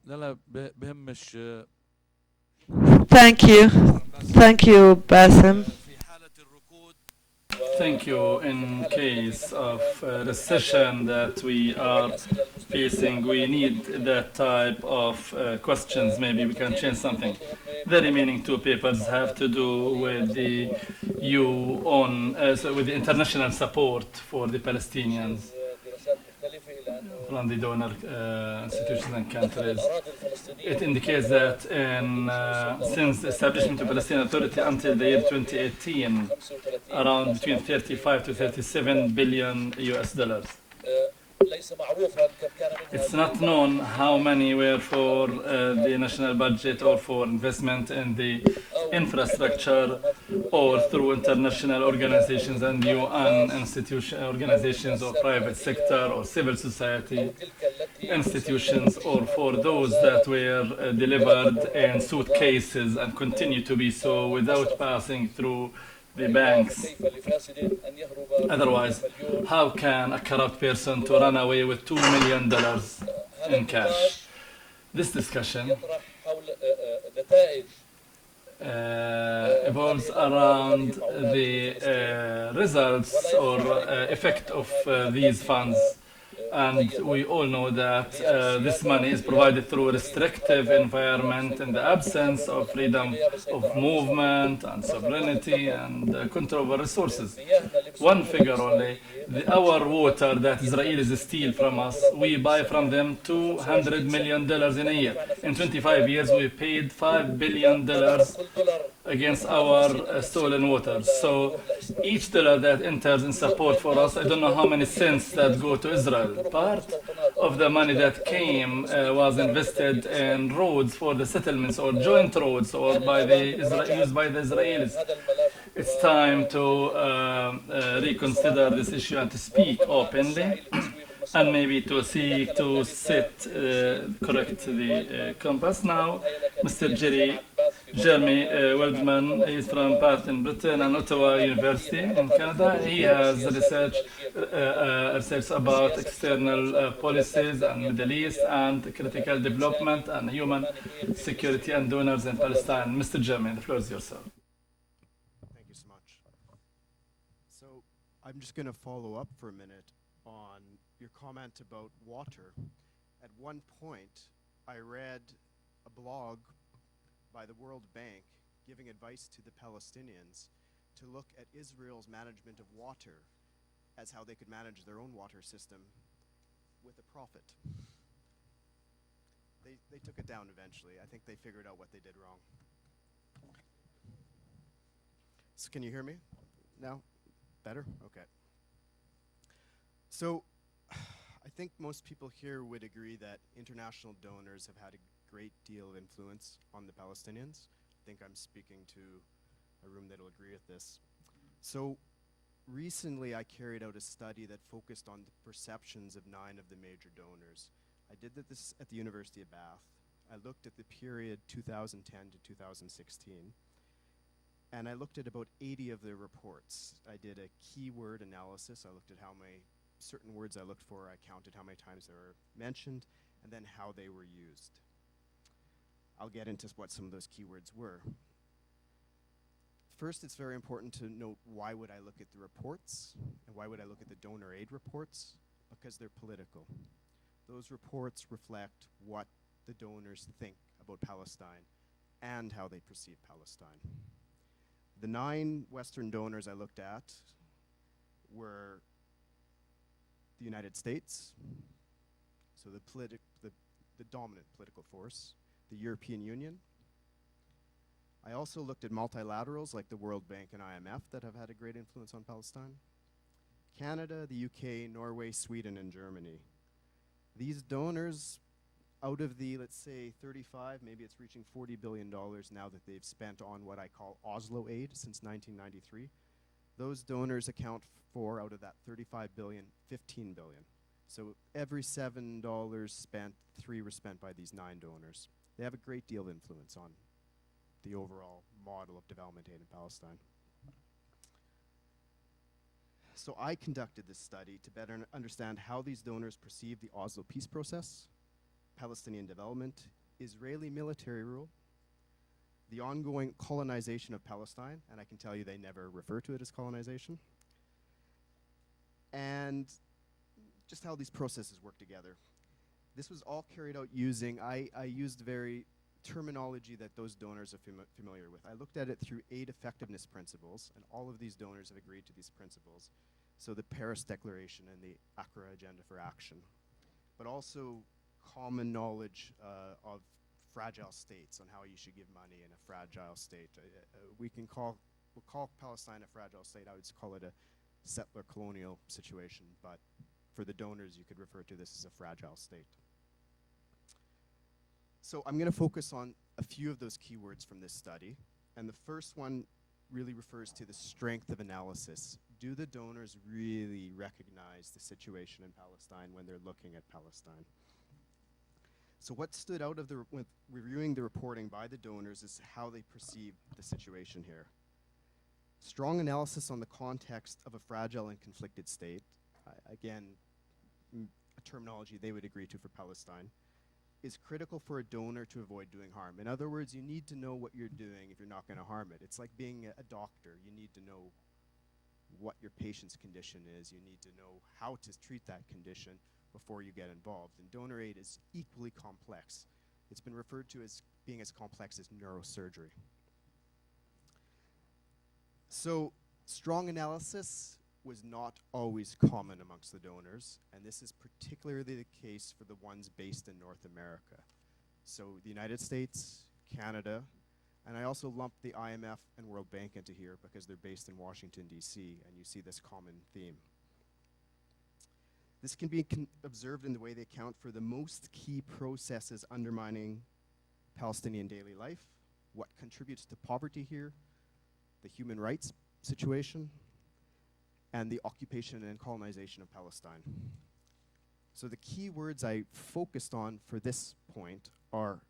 لا بهمش Thank you. Thank you, Bassem. في حالة الركود Thank you. In case of recession that we are facing, we need that type of questions. Maybe we can change something. The remaining two papers have to do with the with the international support for the Palestinians from the donor institutions and countries. It indicates that since the establishment of the Palestinian Authority until the year 2018, around between 35 to 37 billion US dollars. It's not known how many were for the national budget or for investment in the infrastructure or through international organizations and UN organizations or private sector or civil society institutions, or for those that were delivered in suitcases and continue to be so without passing through the banks. Otherwise, how can a corrupt person to run away with $2 million in cash? This discussion evolves around the results or effect of these funds. And we all know that this money is provided through a restrictive environment in the absence of freedom of movement and sovereignty and control over resources. One figure only, our water that Israelis steal from us, we buy from them $200 million in a year. In 25 years, we paid $5 billion against our stolen water. So each dollar that enters in support for us, I don't know how many cents that go to Israel. Part of the money that came was invested in roads for the settlements or joint roads or used by the Israelis. It's time to reconsider this issue and to speak openly and maybe to seek to correct the compass. Now, Mr. Jeremy Wildman is from Perth in Britain and Ottawa University in Canada. He has research about external policies and Middle East and critical development and human security and donors in Palestine. Mr. Jeremy, the floor is yours, sir. Thank you so much. So I'm just going to follow up for a minute on your comment about water. At one point, I read a blog by the World Bank giving advice to the Palestinians to look at Israel's management of water as how they could manage their own water system with a profit. They took it down eventually. I think they figured out what they did wrong. So can you hear me now? Better? Okay. So I think most people here would agree that international donors have had a great deal of influence on the Palestinians. I think I'm speaking to a room that'll agree with this. So recently I carried out a study that focused on the perceptions of 9 of the major donors. I did this at the University of Bath. I looked at the period 2010 to 2016, and I looked at about 80 of their reports. I did a keyword analysis. I looked at how many certain words I looked for. I counted how many times they were mentioned, and then how they were used. I'll get into what some of those keywords were. First, it's very important to note why would I look at the reports, and why would I look at the donor aid reports? Because they're political. Those reports reflect what the donors think about Palestine and how they perceive Palestine. The 9 Western donors I looked at were the United States, so the dominant political force, the European Union. I also looked at multilaterals like the World Bank and IMF that have had a great influence on Palestine. Canada, the UK, Norway, Sweden, and Germany. These donors, out of the, let's say, 35, maybe it's reaching $40 billion now that they've spent on what I call Oslo aid since 1993. Those donors account for, out of that 35 billion, 15 billion. So every $7 spent, 3 were spent by these 9 donors. They have a great deal of influence on the overall model of development aid in Palestine. So I conducted this study to better understand how these donors perceive the Oslo peace process, Palestinian development, Israeli military rule, the ongoing colonization of Palestine, and I can tell you they never refer to it as colonization, and just how these processes work together. This was all carried out using, I used very terminology that those donors are familiar with. I looked at it through 8 effectiveness principles, and all of these donors have agreed to these principles. So the Paris Declaration and the Accra Agenda for Action, but also common knowledge of fragile states, on how you should give money in a fragile state. We'll call Palestine a fragile state. I would call it a settler colonial situation, but for the donors, you could refer to this as a fragile state. So I'm going to focus on a few of those keywords from this study, and the first one really refers to the strength of analysis. Do the donors really recognize the situation in Palestine when they're looking at Palestine? So what stood out of with reviewing the reporting by the donors is how they perceive the situation here. Strong analysis on the context of a fragile and conflicted state, again, a terminology they would agree to for Palestine, is critical for a donor to avoid doing harm. In other words, you need to know what you're doing if you're not going to harm it. It's like being a doctor. You need to know what your patient's condition is. You need to know how to treat that condition before you get involved. And donor aid is equally complex. It's been referred to as being as complex as neurosurgery. So strong analysis was not always common amongst the donors, and this is particularly the case for the ones based in North America. So the United States, Canada, and I also lumped the IMF and World Bank into here because they're based in Washington, D.C., and you see this common theme. This can be observed in the way they account for the most key processes undermining Palestinian daily life, what contributes to poverty here, the human rights situation, and the occupation and colonization of Palestine. So the key words I focused on for this point are,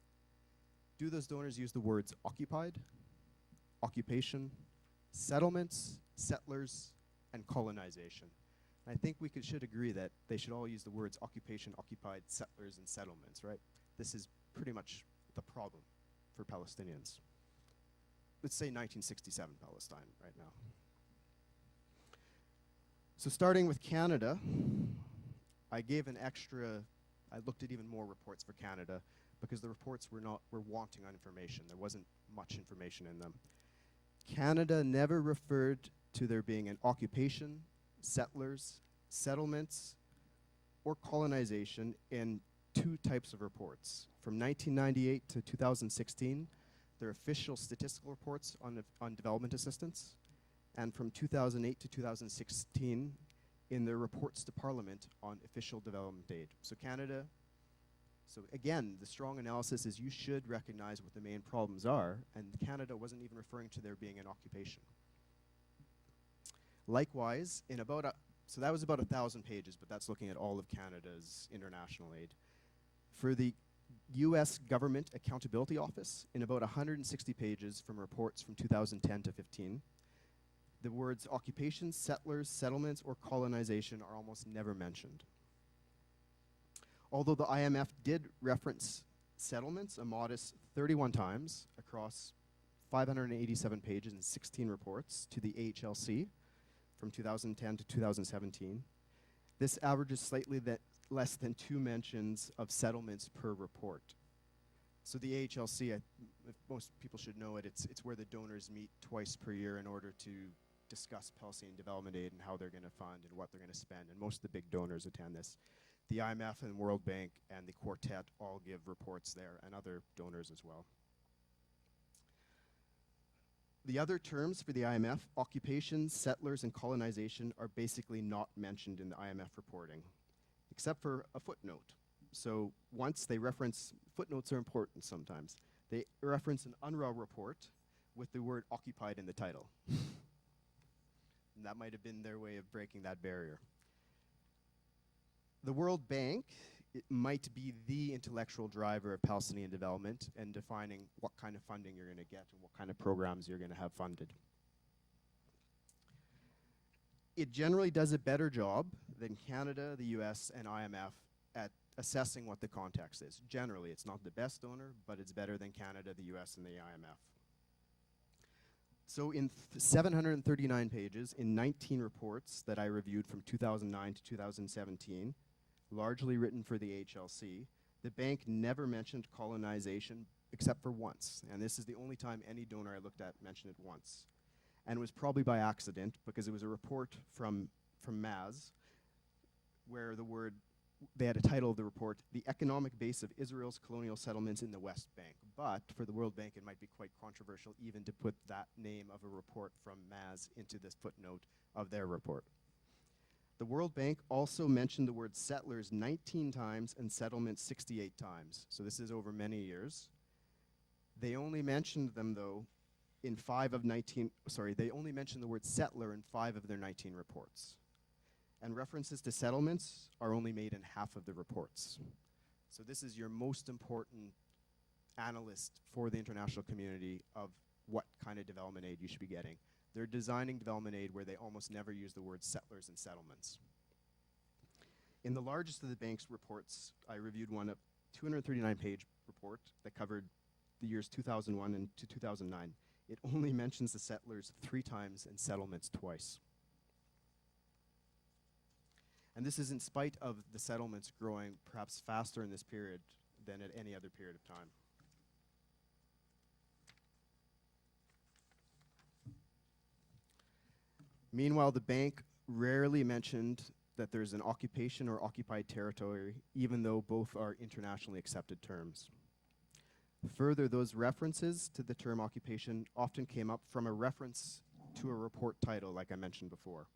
do those donors use the words occupied, occupation, settlements, settlers, and colonization? I think we should agree that they should all use the words occupation, occupied, settlers, and settlements, right? This is pretty much the problem for Palestinians. Let's say 1967 Palestine right now. So starting with Canada, I gave an extra, I looked at even more reports for Canada because the reports were wanting on information. There wasn't much information in them. Canada never referred to there being an occupation, settlers, settlements, or colonization in 2 types of reports. From 1998 to 2016, their official statistical reports on development assistance, and from 2008 to 2016 in their reports to Parliament on official development aid. So Canada, so again, the strong analysis is you should recognize what the main problems are, and Canada wasn't even referring to there being an occupation. Likewise, in about so that was about 1,000 pages, but that's looking at all of Canada's international aid. For the U.S. Government Accountability Office, in about 160 pages from reports from 2010 to 15, the words occupation, settlers, settlements, or colonization are almost never mentioned. Although the IMF did reference settlements a modest 31 times across 587 pages and 16 reports to the AHLC from 2010 to 2017, this averages slightly less than 2 mentions of settlements per report. So the AHLC, most people should know it, it's where the donors meet twice per year in order to discuss Palestinian development aid and how they're going to fund and what they're going to spend, and most of the big donors attend this. The IMF and World Bank and the Quartet all give reports there, and other donors as well. The other terms for the IMF, occupation, settlers, and colonization, are basically not mentioned in the IMF reporting, except for a footnote. So once they reference, footnotes are important sometimes. They reference an UNRWA report with the word occupied in the title. And that might have been their way of breaking that barrier. The World Bank, it might be the intellectual driver of Palestinian development and defining what kind of funding you're going to get and what kind of programs you're going to have funded. It generally does a better job than Canada, the US, and IMF at assessing what the context is. Generally, it's not the best donor, but it's better than Canada, the US, and the IMF. So in 739 pages, in 19 reports that I reviewed from 2009 to 2017, largely written for the HLC, the bank never mentioned colonization except for once. And this is the only time any donor I looked at mentioned it once. And it was probably by accident, because it was a report from Maz, where they had a title of the report, "The Economic Base of Israel's Colonial Settlements in the West Bank." But for the World Bank, it might be quite controversial even to put that name of a report from Maz into this footnote of their report. The World Bank also mentioned the word settlers 19 times and settlements 68 times. So this is over many years. They only mentioned them, though, in they only mentioned the word settler in 5 of their 19 reports. And references to settlements are only made in half of the reports. So this is your most important analyst for the international community of what kind of development aid you should be getting. They're designing development aid where they almost never use the word settlers and settlements. In the largest of the bank's reports, I reviewed one, a 239-page report that covered the years 2001 and to 2009. It only mentions the settlers 3 times and settlements twice. And this is in spite of the settlements growing perhaps faster in this period than at any other period of time. Meanwhile, the bank rarely mentioned that there's an occupation or occupied territory, even though both are internationally accepted terms. Further, those references to the term occupation often came up from a reference to a report title, like I mentioned before.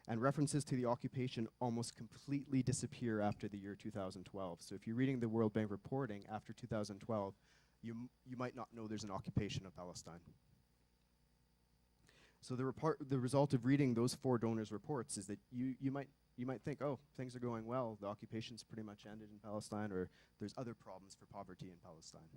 And references to the occupation almost completely disappear after the year 2012. So if you're reading the World Bank reporting after 2012, you might not know there's an occupation of Palestine. So the result of reading those 4 donors' reports is that you might think, oh, things are going well, the occupation's pretty much ended in Palestine, or there's other problems for poverty in Palestine.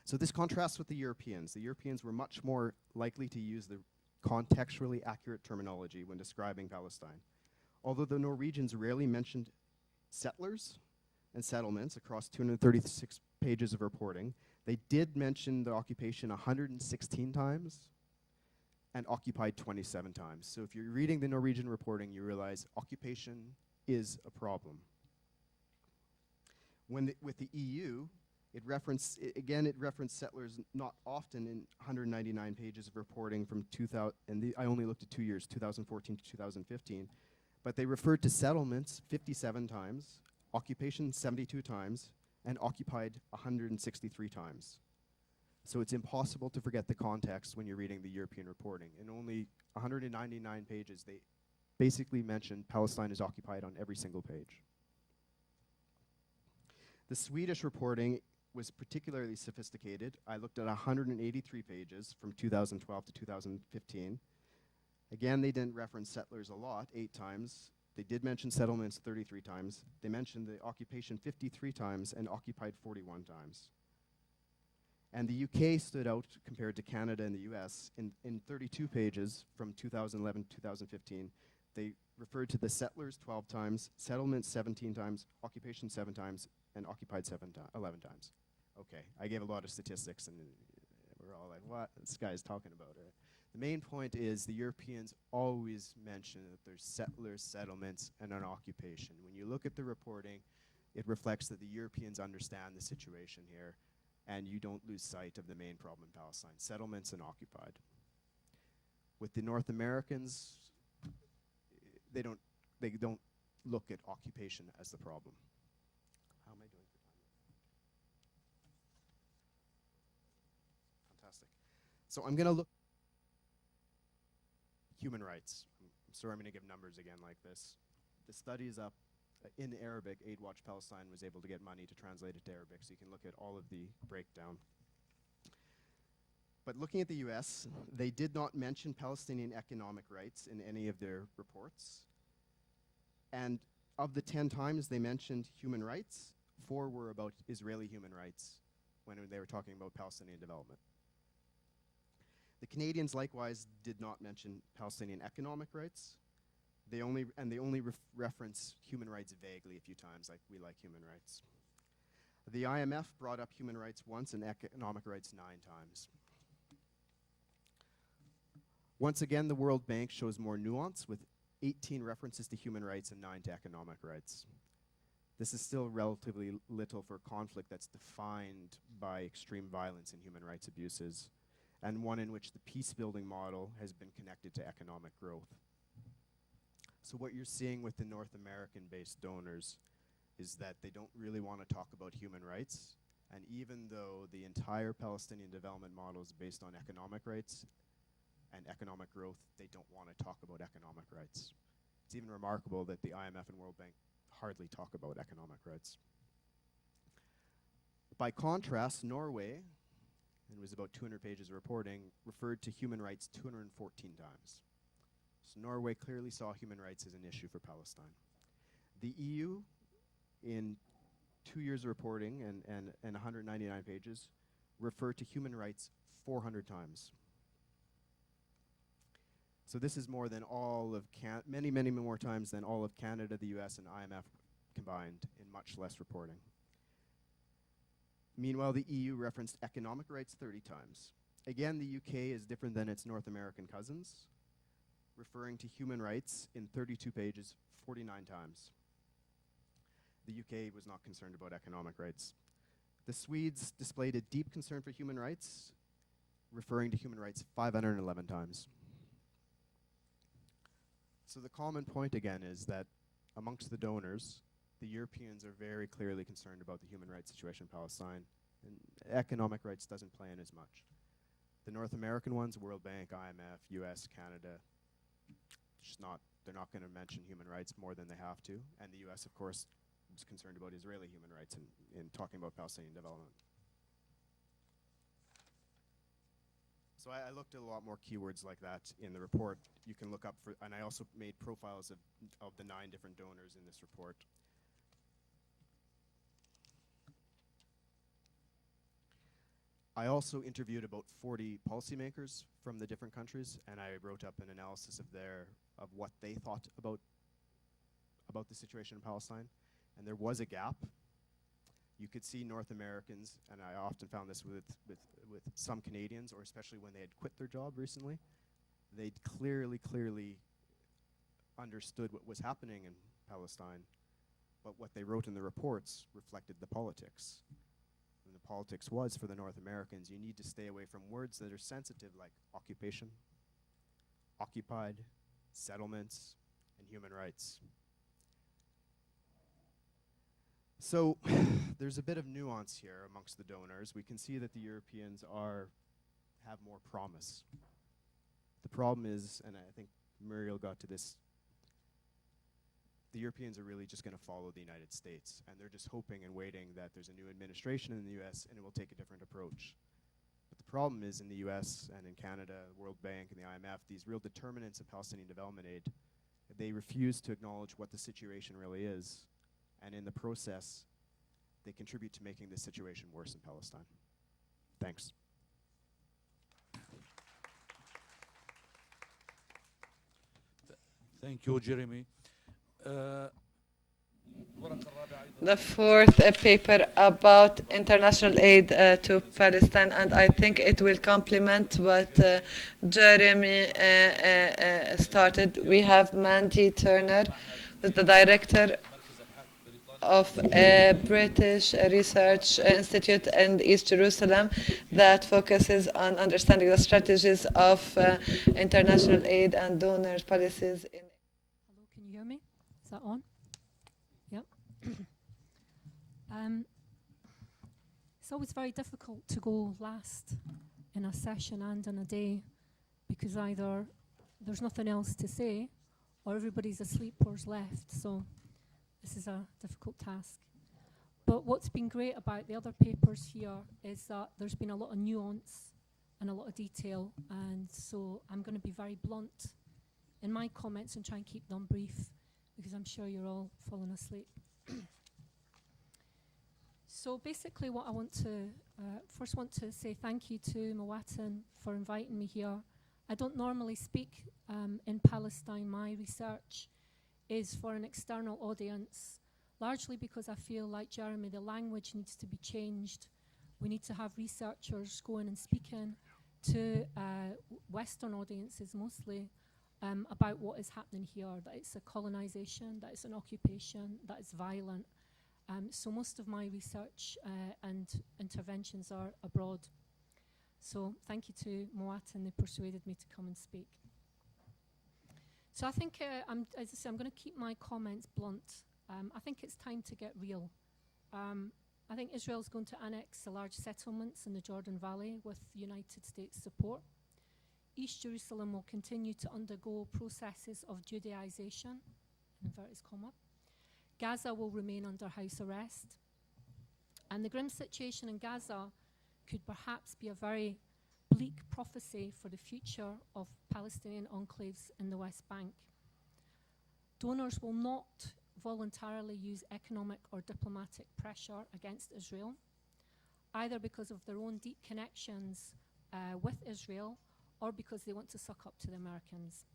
So this contrasts with the Europeans. The Europeans were much more likely to use the contextually accurate terminology when describing Palestine. Although the Norwegians rarely mentioned settlers and settlements across 236 pages of reporting, they did mention the occupation 116 times and occupied 27 times. So if you're reading the Norwegian reporting, you realize occupation is a problem. With the EU, it referenced settlers not often in 199 pages of reporting from 2000, and I only looked at 2 years, 2014 to 2015, but they referred to settlements 57 times, occupation 72 times, and occupied 163 times. So it's impossible to forget the context when you're reading the European reporting. In only 199 pages, they basically mentioned Palestine is occupied on every single page. The Swedish reporting was particularly sophisticated. I looked at 183 pages from 2012 to 2015. Again, they didn't reference settlers a lot, 8 times. They did mention settlements 33 times. They mentioned the occupation 53 times and occupied 41 times. And the UK stood out compared to Canada and the US. In 32 pages from 2011 to 2015, they referred to the settlers 12 times, settlements 17 times, occupation 7 times, and occupied 11 times. Okay, I gave a lot of statistics, and we're all like, what this guy's talking about, right? The main point is the Europeans always mention that there's settlers, settlements, and an occupation. When you look at the reporting, it reflects that the Europeans understand the situation here, and you don't lose sight of the main problem in Palestine, settlements and occupied. With the North Americans, they don't look at occupation as the problem. How am I doing for time? Fantastic. So I'm going to look human rights. I'm sorry I'm going to give numbers again like this. The study is up in Arabic. Aid Watch Palestine was able to get money to translate it to Arabic, so you can look at all of the breakdown. But looking at the US, they did not mention Palestinian economic rights in any of their reports. And of the 10 times they mentioned human rights, 4 were about Israeli human rights when they were talking about Palestinian development. The Canadians likewise did not mention Palestinian economic rights. They only reference human rights vaguely a few times, like we like human rights. The IMF brought up human rights once and economic rights 9 times. Once again, the World Bank shows more nuance with 18 references to human rights and 9 to economic rights. This is still relatively little for conflict that's defined by extreme violence and human rights abuses, and one in which the peace-building model has been connected to economic growth. So what you're seeing with the North American-based donors is that they don't really want to talk about human rights, and even though the entire Palestinian development model is based on economic rights and economic growth, they don't want to talk about economic rights. It's even remarkable that the IMF and World Bank hardly talk about economic rights. By contrast, Norway, and it was about 200 pages of reporting, referred to human rights 214 times. So Norway clearly saw human rights as an issue for Palestine. The EU, in 2 years of reporting and 199 pages, referred to human rights 400 times. So this is more than all of many more times than all of Canada, the US, and IMF combined in much less reporting. Meanwhile, the EU referenced economic rights 30 times. Again, the UK is different than its North American cousins, referring to human rights in 32 pages 49 times. The UK was not concerned about economic rights. The Swedes displayed a deep concern for human rights, referring to human rights 511 times. So the common point again is that amongst the donors, the Europeans are very clearly concerned about the human rights situation in Palestine, and economic rights doesn't play in as much. The North American ones, World Bank, IMF, US, Canada, they're not going to mention human rights more than they have to. And the US, of course, was concerned about Israeli human rights in talking about Palestinian development. So I looked at a lot more keywords like that in the report. You can look up for, and I also made profiles of the 9 different donors in this report. I also interviewed about 40 policymakers from the different countries, and I wrote up an analysis of what they thought about the situation in Palestine. And there was a gap. You could see North Americans, and I often found this with some Canadians, or especially when they had quit their job recently, they'd clearly understood what was happening in Palestine, but what they wrote in the reports reflected the politics. And the politics was, for the North Americans, you need to stay away from words that are sensitive like occupation, occupied, settlements, and human rights. So there's a bit of nuance here amongst the donors. We can see that the Europeans have more promise. The problem is, and I think Muriel got to this, the Europeans are really just going to follow the United States, and they're just hoping and waiting that there's a new administration in the US and it will take a different approach. But the problem is, in the US and in Canada, the World Bank and the IMF, these real determinants of Palestinian development aid, they refuse to acknowledge what the situation really is. And in the process, they contribute to making this situation worse in Palestine. Thanks. Thank you, Jeremy. The fourth paper about international aid to Palestine, and I think it will complement what Jeremy started. We have Mandy Turner, who's the director of a British Research Institute in East Jerusalem that focuses on understanding the strategies of international aid and donor policies. Hello, can you hear me? Is that on? Yep. It's always very difficult to go last in a session and in a day, because either there's nothing else to say or everybody's asleep or's left. So this is a difficult task. But what's been great about the other papers here is that there's been a lot of nuance and a lot of detail, and so I'm going to be very blunt in my comments and try and keep them brief, because I'm sure you're all falling asleep. So basically what I want to first want to say thank you to Muwatin for inviting me here. I don't normally speak in Palestine. My research is for an external audience, largely because I feel like Jeremy, the language needs to be changed. We need to have researchers going and speaking to Western audiences mostly about what is happening here, that it's a colonization, that it's an occupation, that it's violent. So most of my research and interventions are abroad. So thank you to Muwatin, they persuaded me to come and speak. So I think, as I say, I'm going to keep my comments blunt. I think it's time to get real. I think Israel's going to annex the large settlements in the Jordan Valley with United States support. East Jerusalem will continue to undergo processes of Judaization, inverted comma. Gaza will remain under house arrest. And the grim situation in Gaza could perhaps be a very bleak prophecy for the future of Palestinian enclaves in the West Bank. Donors will not voluntarily use economic or diplomatic pressure against Israel, either because of their own deep connections with Israel or because they want to suck up to the Americans.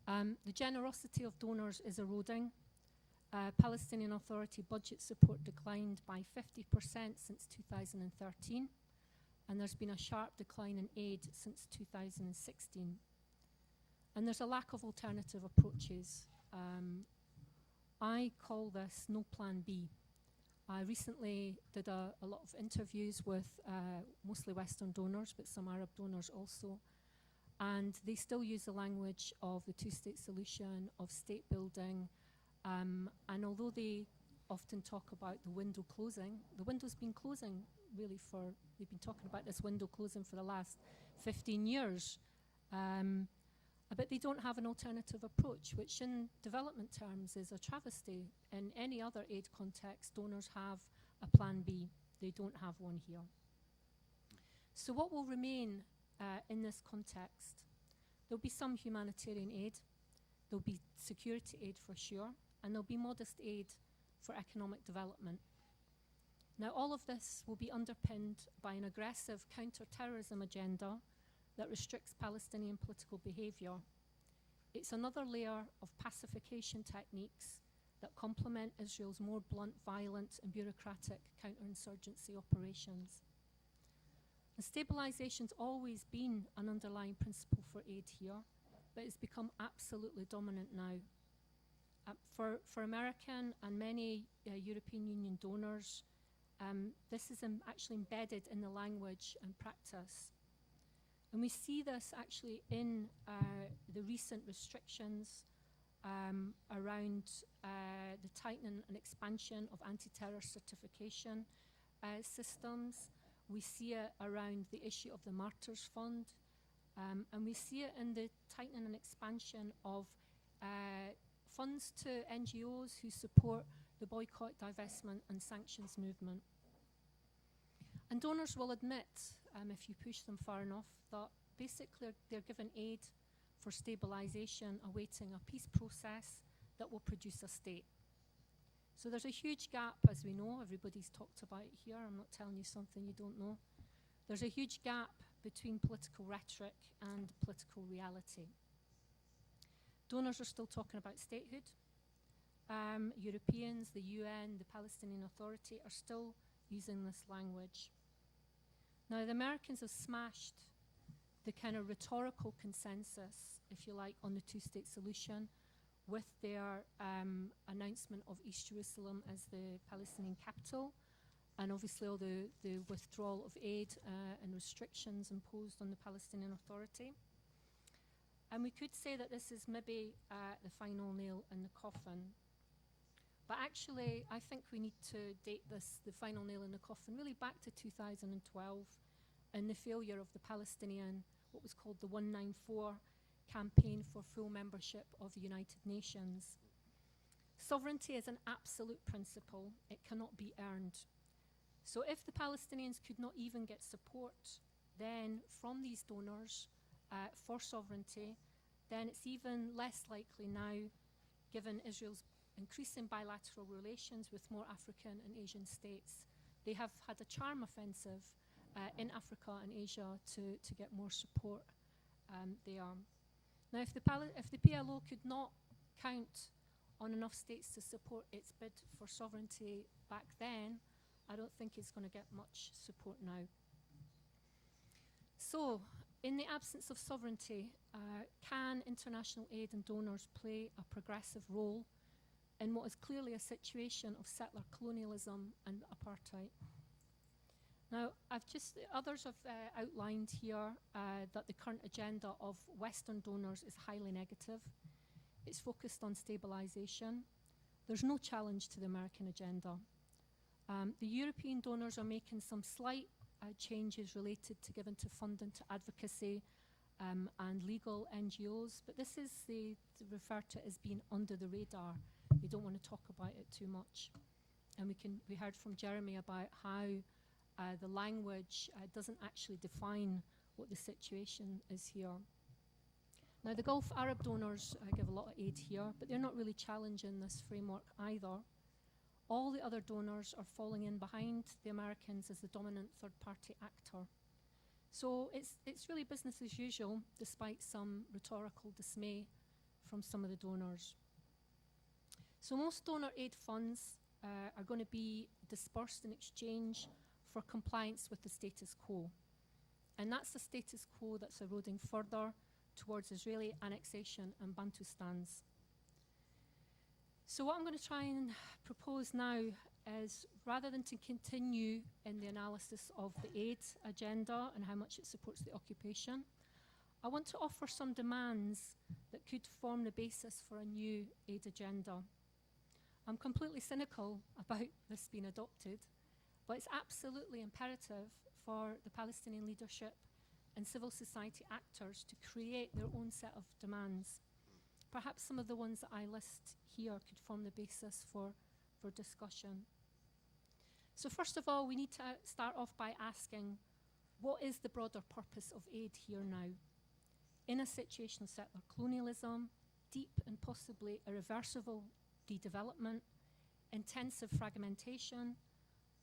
The generosity of donors is eroding. Palestinian Authority budget support declined by 50% since 2013, and there's been a sharp decline in aid since 2016. And there's a lack of alternative approaches. I call this no plan B. I recently did a lot of interviews with mostly Western donors, but some Arab donors also. And they still use the language of the two-state solution, of state building. And although they often talk about the window closing, the window's been closing really they've been talking about this window closing for the last 15 years. But they don't have an alternative approach, which in development terms is a travesty. In any other aid context, donors have a plan B. They don't have one here. So what will remain in this context? There'll be some humanitarian aid. There'll be security aid for sure. And there'll be modest aid for economic development. Now, all of this will be underpinned by an aggressive counter-terrorism agenda that restricts Palestinian political behaviour. It's another layer of pacification techniques that complement Israel's more blunt, violent and bureaucratic counterinsurgency operations. And stabilisation's always been an underlying principle for aid here, but it's become absolutely dominant now. For American and many European Union donors, this is actually embedded in the language and practice. And we see this actually in the recent restrictions around the tightening and expansion of anti-terror certification systems. We see it around the issue of the Martyrs Fund. And we see it in the tightening and expansion of funds to NGOs who support the boycott, divestment and sanctions movement. And donors will admit, if you push them far enough, that basically they're given aid for stabilisation, awaiting a peace process that will produce a state. So there's a huge gap, as we know, everybody's talked about it here, I'm not telling you something you don't know. There's a huge gap between political rhetoric and political reality. Donors are still talking about statehood. Europeans, the UN, the Palestinian Authority are still using this language. Now, the Americans have smashed the kind of rhetorical consensus, if you like, on the two-state solution with their announcement of East Jerusalem as the Palestinian capital, and obviously all the withdrawal of aid and restrictions imposed on the Palestinian Authority. And we could say that this is maybe the final nail in the coffin. But actually, I think we need to date this, the final nail in the coffin, really back to 2012 and the failure of the Palestinian, what was called the 194 campaign for full membership of the United Nations. Sovereignty is an absolute principle. It cannot be earned. So if the Palestinians could not even get support then from these donors for sovereignty, then it's even less likely now, given Israel's increasing bilateral relations with more African and Asian states. They have had a charm offensive in Africa and Asia to get more support there. Now, if the PLO could not count on enough states to support its bid for sovereignty back then, I don't think it's going to get much support now. So, in the absence of sovereignty, can international aid and donors play a progressive role in what is clearly a situation of settler colonialism and apartheid? Now, others have outlined here that the current agenda of Western donors is highly negative. It's focused on stabilization. There's no challenge to the American agenda. The European donors are making some slight changes related to giving to funding to advocacy and legal NGOs, but this is referred to as being under the radar. We don't want to talk about it too much. And we heard from Jeremy about how the language doesn't actually define what the situation is here. Now, the Gulf Arab donors give a lot of aid here, but they're not really challenging this framework either. All the other donors are falling in behind the Americans as the dominant third-party actor. So it's really business as usual, despite some rhetorical dismay from some of the donors. So most donor aid funds are going to be dispersed in exchange for compliance with the status quo. And that's the status quo that's eroding further towards Israeli annexation and Bantustans. So what I'm going to try and propose now is, rather than to continue in the analysis of the aid agenda and how much it supports the occupation, I want to offer some demands that could form the basis for a new aid agenda. I'm completely cynical about this being adopted, but it's absolutely imperative for the Palestinian leadership and civil society actors to create their own set of demands. Perhaps some of the ones that I list here could form the basis for discussion. So first of all, we need to start off by asking, what is the broader purpose of aid here now? In a situation of settler colonialism, deep and possibly irreversible de-development, intensive fragmentation,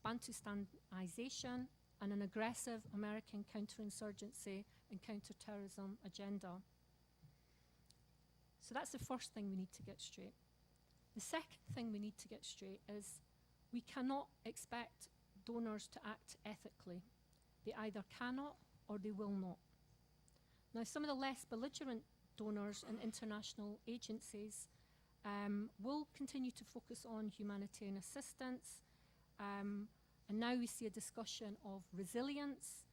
Bantustanization, and an aggressive American counterinsurgency and counterterrorism agenda. So that's the first thing we need to get straight. The second thing we need to get straight is we cannot expect donors to act ethically. They either cannot or they will not. Now, some of the less belligerent donors and international agencies will continue to focus on humanitarian assistance, and now we see a discussion of resilience.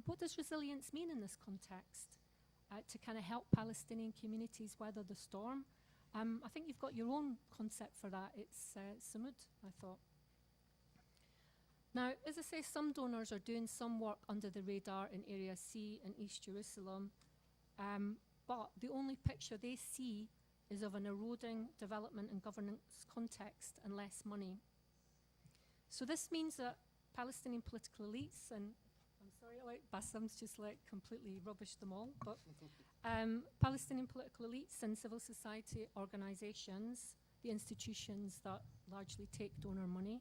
What does resilience mean in this context? To kind of help Palestinian communities weather the storm. I think you've got your own concept for that. It's Samud, I thought. Now, as I say, some donors are doing some work under the radar in Area C and East Jerusalem, but the only picture they see is of an eroding development and governance context and less money. So this means that Palestinian political elites, and I'm sorry, like Bassam's just like completely rubbished them all, but Palestinian political elites and civil society organizations, the institutions that largely take donor money,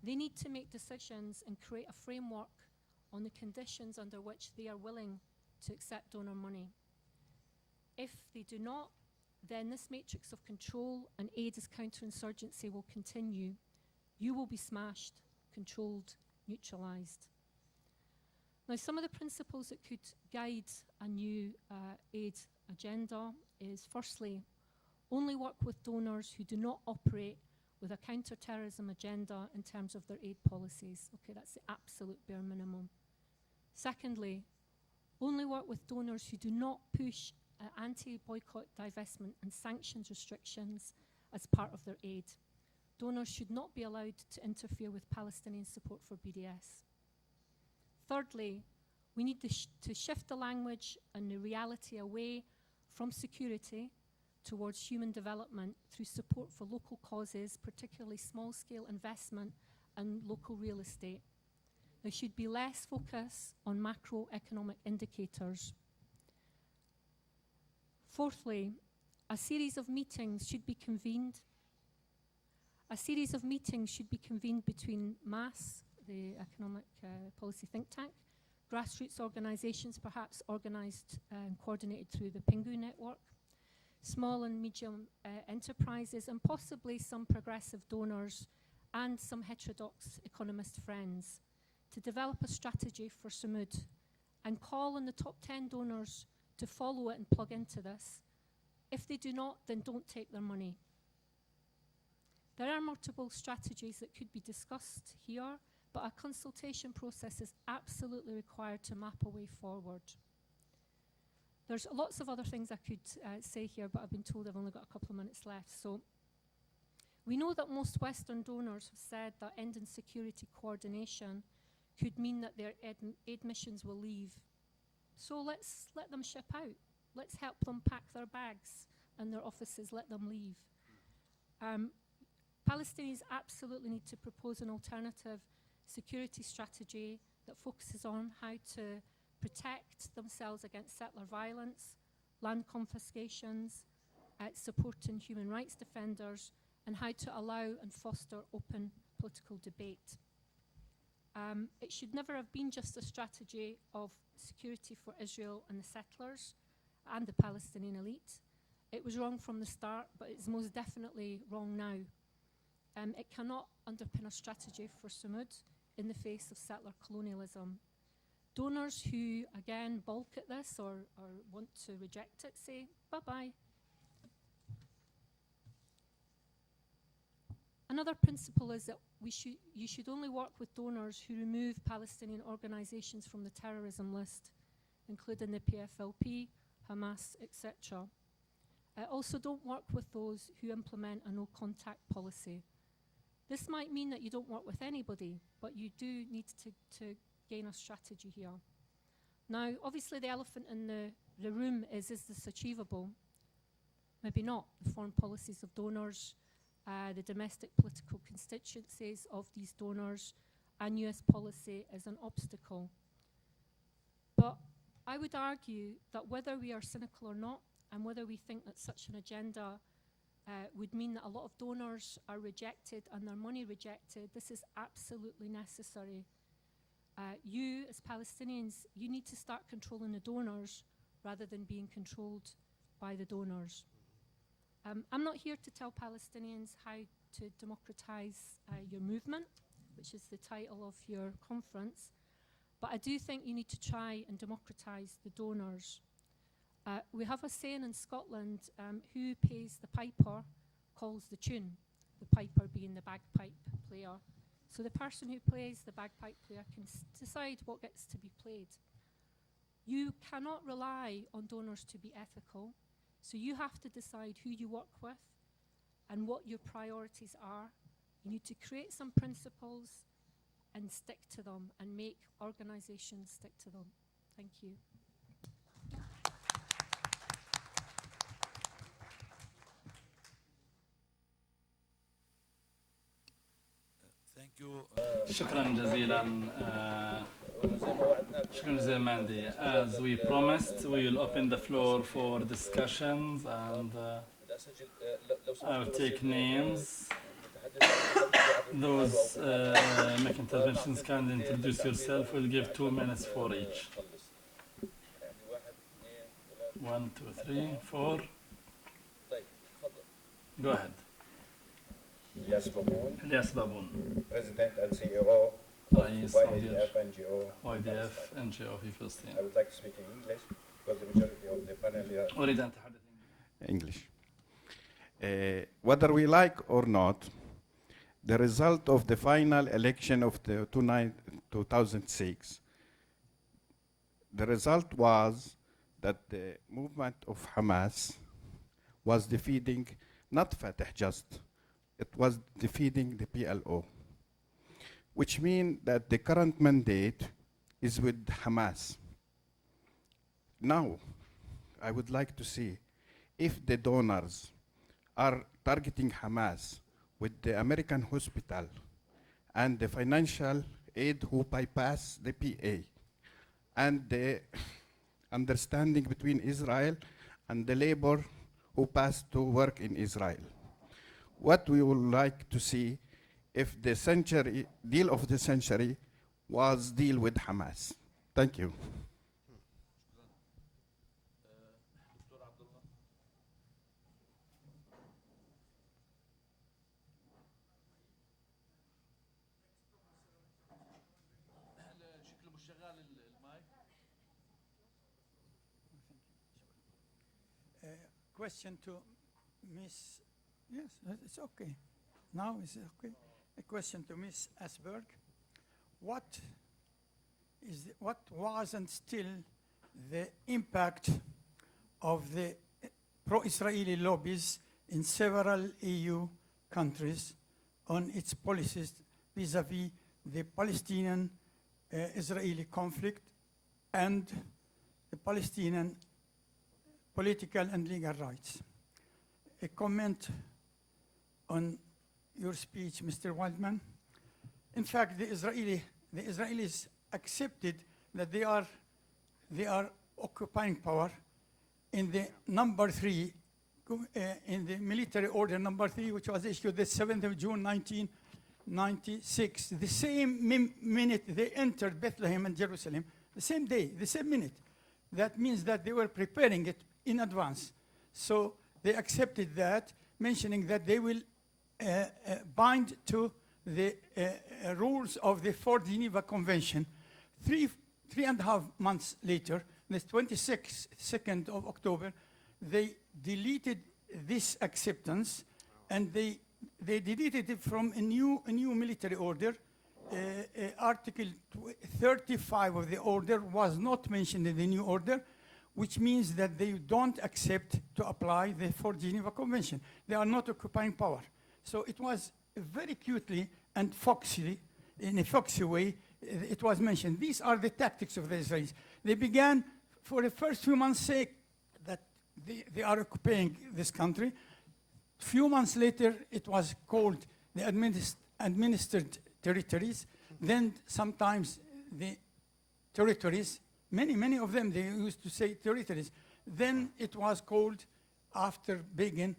they need to make decisions and create a framework on the conditions under which they are willing to accept donor money. If they do not, then this matrix of control and aid as counterinsurgency will continue. You will be smashed, controlled, neutralized. Now, some of the principles that could guide a new aid agenda is, firstly, only work with donors who do not operate with a counter-terrorism agenda in terms of their aid policies. Okay, that's the absolute bare minimum. Secondly, only work with donors who do not push anti-boycott, divestment and sanctions restrictions as part of their aid. Donors should not be allowed to interfere with Palestinian support for BDS. Thirdly, we need to shift the language and the reality away from security towards human development through support for local causes, particularly small-scale investment and local real estate. There should be less focus on macroeconomic indicators. Fourthly, a series of meetings should be convened. A series of meetings should be convened between MAS, the economic policy think tank, grassroots organizations, perhaps organized and coordinated through the Pingu network, small and medium enterprises, and possibly some progressive donors and some heterodox economist friends to develop a strategy for Samud and call on the top 10 donors to follow it and plug into this. If they do not, then don't take their money. There are multiple strategies that could be discussed here, but a consultation process is absolutely required to map a way forward. There's lots of other things I could say here, but I've been told I've only got a couple of minutes left. So we know that most Western donors have said that ending security coordination could mean that their aid missions will leave. So let's let them ship out. Let's help them pack their bags and their offices, let them leave. Palestinians absolutely need to propose an alternative security strategy that focuses on how to protect themselves against settler violence, land confiscations, supporting human rights defenders, and how to allow and foster open political debate. It should never have been just a strategy of security for Israel and the settlers and the Palestinian elite. It was wrong from the start, but it's most definitely wrong now. It cannot underpin a strategy for Sumud in the face of settler colonialism. Donors who, again, balk at this or want to reject it say, bye-bye. Another principle is that you should only work with donors who remove Palestinian organizations from the terrorism list, including the PFLP, Hamas, etc. Also, don't work with those who implement a no-contact policy. This might mean that you don't work with anybody, but you do need to gain a strategy here. Now, obviously, the elephant in the room is this achievable? Maybe not. The foreign policies of donors, the domestic political constituencies of these donors, and US policy is an obstacle. But I would argue that whether we are cynical or not, and whether we think that such an agenda would mean that a lot of donors are rejected and their money rejected, this is absolutely necessary. You, as Palestinians, you need to start controlling the donors rather than being controlled by the donors. I'm not here to tell Palestinians how to democratize your movement, which is the title of your conference, but I do think you need to try and democratize the donors. We have a saying in Scotland, who pays the piper calls the tune, the piper being the bagpipe player. So the person who plays the bagpipe player can decide what gets to be played. You cannot rely on donors to be ethical, so you have to decide who you work with and what your priorities are. You need to create some principles and stick to them and make organizations stick to them. Thank you. Thank you. شكرا جزيلا شكرا جزيلا Mandy. As we promised, we will open the floor for discussions and I'll take names. Those make interventions can introduce yourself. We'll give 2 minutes for each. 1, 2, 3, 4. Go ahead. Elias Baboun, President and CEO of رئيس YDF NGO. YDF NGO في فلسطين. I would like to speak in English because the majority of the panel here. أريد أن أتحدث English. Whether we like or not, the result of the final election of the 2006, the result was that the movement of Hamas was defeating not Fatah just, it was defeating the PLO, which means that the current mandate is with Hamas. Now, I would like to see if the donors are targeting Hamas with the American hospital and the financial aid who bypass the PA and the understanding between Israel and the labor who pass to work in Israel. What we would like to see if the century, deal of the century was deal with Hamas. Thank you. شكله مش شغال المايك. question to Ms. Yes, it's okay. Now it's okay. A question to Ms. Asberg. What was and still the impact of the pro-Israeli lobbies in several EU countries on its policies vis-à-vis the Palestinian-Israeli conflict and the Palestinian political and legal rights? A comment on your speech, Mr. Waldman. In fact, the Israelis accepted that they are occupying power in the number 3, in the military order number 3, which was issued the 7th of June 1996. The same minute they entered Bethlehem and Jerusalem, the same day, the same minute. That means that they were preparing it in advance. So they accepted that, mentioning that they will bind to the rules of the Fourth Geneva Convention. Three and a half months later, the 22nd of October, they deleted this acceptance, and they deleted it from a new military order. Article 35 of the order was not mentioned in the new order, which means that they don't accept to apply the Fourth Geneva Convention. They are not occupying power. So it was very cutely and foxily, in a foxy way, it was mentioned. These are the tactics of the Israelis. They began, for the first few months, say that they are occupying this country. Few months later, it was called the administered territories. Then sometimes the territories, many of them, they used to say territories. Then it was called, after Begin,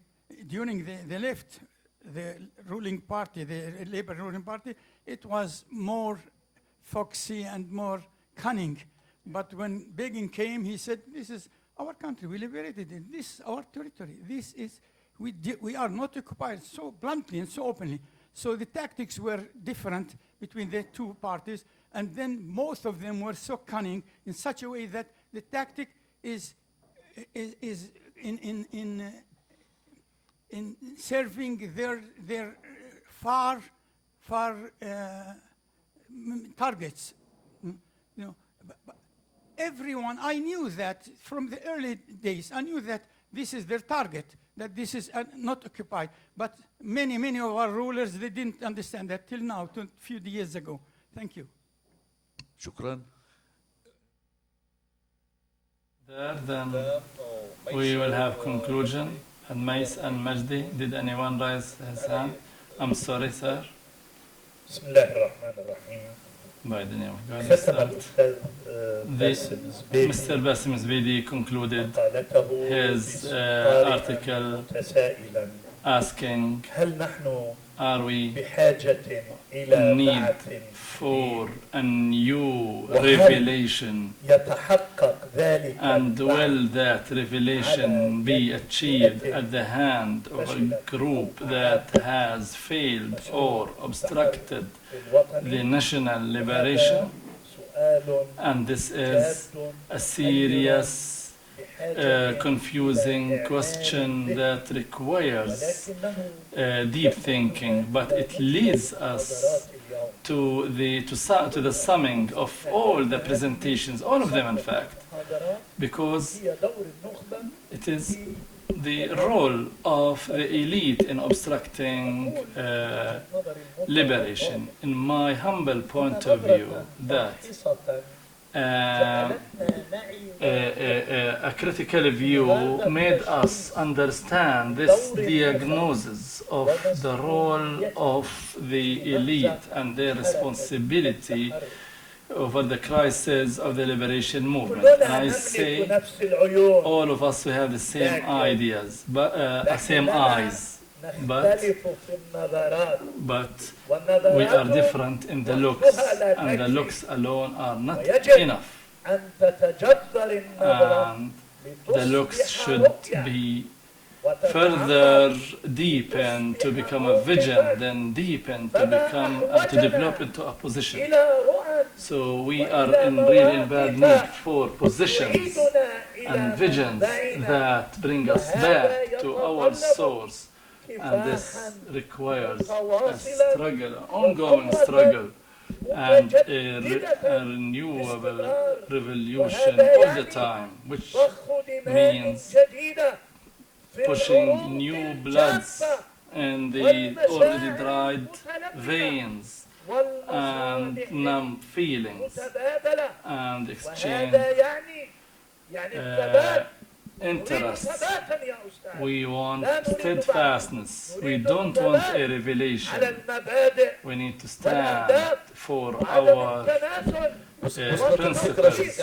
during the left, the ruling party, the Labour ruling party, it was more foxy and more cunning. But when Begin came, he said, this is our country, we liberated it, this is our territory, this is, we are not occupied, so bluntly and so openly. So the tactics were different between the two parties, and then most of them were so cunning in such a way that the tactic is in serving their far targets. You know, but everyone, I knew that from the early days, I knew that this is their target, that this is not occupied. But many of our rulers, they didn't understand that till now, a few years ago. Thank you. شكرا. Then we will have conclusion. And Mais and Majdi, did anyone raise his hand? I'm sorry, sir. بسم الله الرحمن الرحيم. By the name of God, ختم الأستاذ باسم زبيدي Mr. Basim Zbidi concluded مقالته his بسؤال article متسائلا asking, هل نحن are we بحاجة إلى need بعث for a new revelation, يتحقق ذلك and will that revelation be achieved at the hand of a group that has failed or obstructed the national liberation? And this is a serious, confusing question that requires deep thinking, but it leads us to the summing of all the presentations, all of them in fact, because it is the role of the elite in obstructing liberation. In my humble point of view, that a critical view made us understand this diagnosis of the role of the elite and their responsibility over the crisis of the liberation movement. And I say all of us, we have the same ideas, but same eyes. But we are different in the looks, and the looks alone are not enough. And the looks should be further deepen to become a vision, then deepen to become to develop into a position. So we are really in bad need for positions and visions that bring us back to our source, and this requires a struggle, an ongoing struggle, and a renewable revolution all the time, which means pushing new bloods in the already dried veins and numb feelings and exchange interests. We want steadfastness. We don't want a revelation. We need to stand for our principles.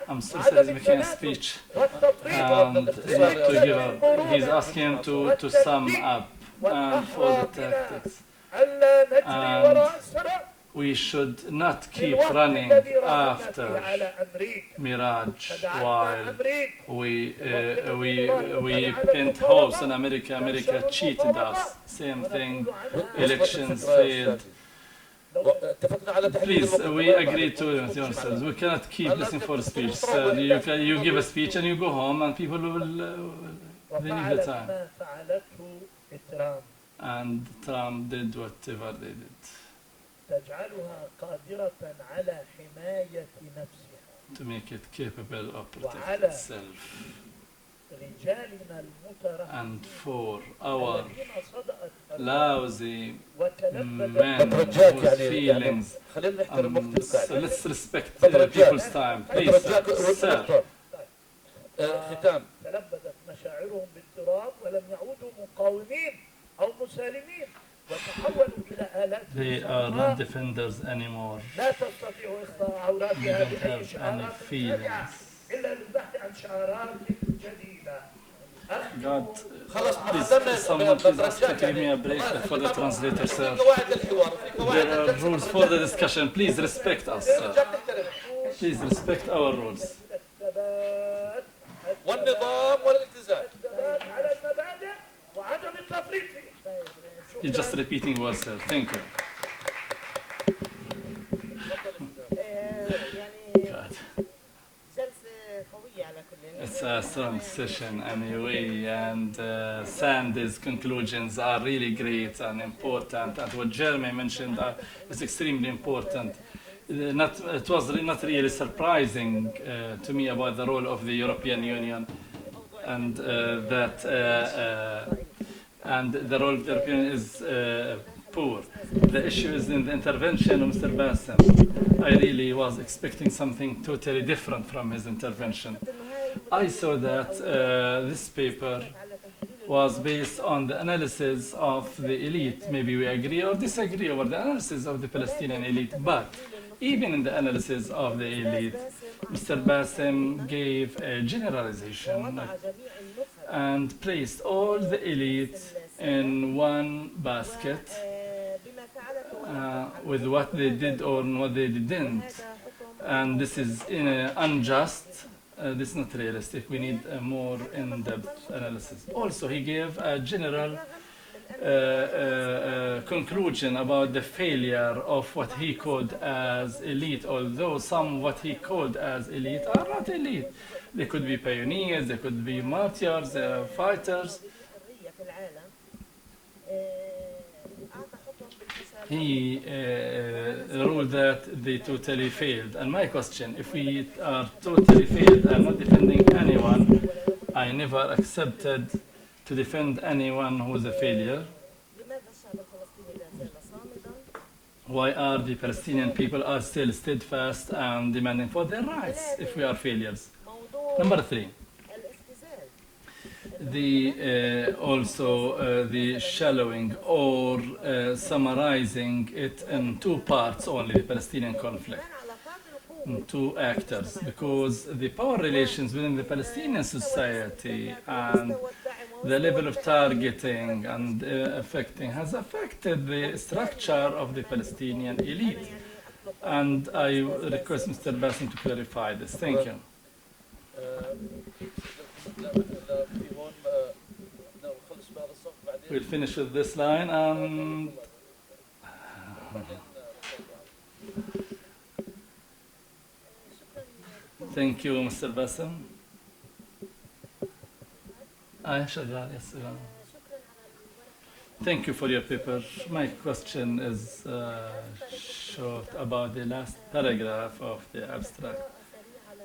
I'm so sorry, we can't speech. And to give up. He's asking him to sum up and for the tactics. And we should not keep running after Mirage while we paint holes in America. America cheated us. Same thing. Elections failed. Please, we agree to yourselves. We cannot keep listening for speech. So you give a speech and you go home, and people will they need the time. And Trump did whatever they did. To make it capable of protecting itself. And for our lousy men whose feelings, so let's respect people's time. Please, sir. They are not defenders anymore. They don't have any feelings. God, please, someone please ask to give me a break for the translator, sir. There are rules for the discussion. Please respect us, sir. Please respect our rules. You're just repeating words, sir. Thank you. God. It's a strong session anyway, and Sandy's conclusions are really great and important, and what Jeremy mentioned is extremely important. It was not really surprising to me about the role of the European Union, and and the role of the European Union is poor. The issue is in the intervention of Mr. Bassem. I really was expecting something totally different from his intervention. I saw that this paper was based on the analysis of the elite. Maybe we agree or disagree over the analysis of the Palestinian elite, but even in the analysis of the elite, Mr. Bassem gave a generalization and placed all the elite in one basket with what they did or what they didn't. And this is unjust. This is not realistic. We need a more in-depth analysis. Also, he gave a general conclusion about the failure of what he called as elite, although some what he called as elite are not elite. They could be pioneers, they could be martyrs, fighters. He ruled that they totally failed. And my question, if we are totally failed, I'm not defending anyone. I never accepted to defend anyone who is a failure. Why are the Palestinian people are still steadfast and demanding for their rights if we are failures? Number 3. The shallowing or summarizing it in 2 parts only, the Palestinian conflict, 2 actors, because the power relations within the Palestinian society and the level of targeting and affecting has affected the structure of the Palestinian elite. And I request Mr. Bassem to clarify this. Thank you. we'll finish with this line and thank you, Mr. Bassem. Yes. Thank you for your paper. My question is short about the last paragraph of the abstract.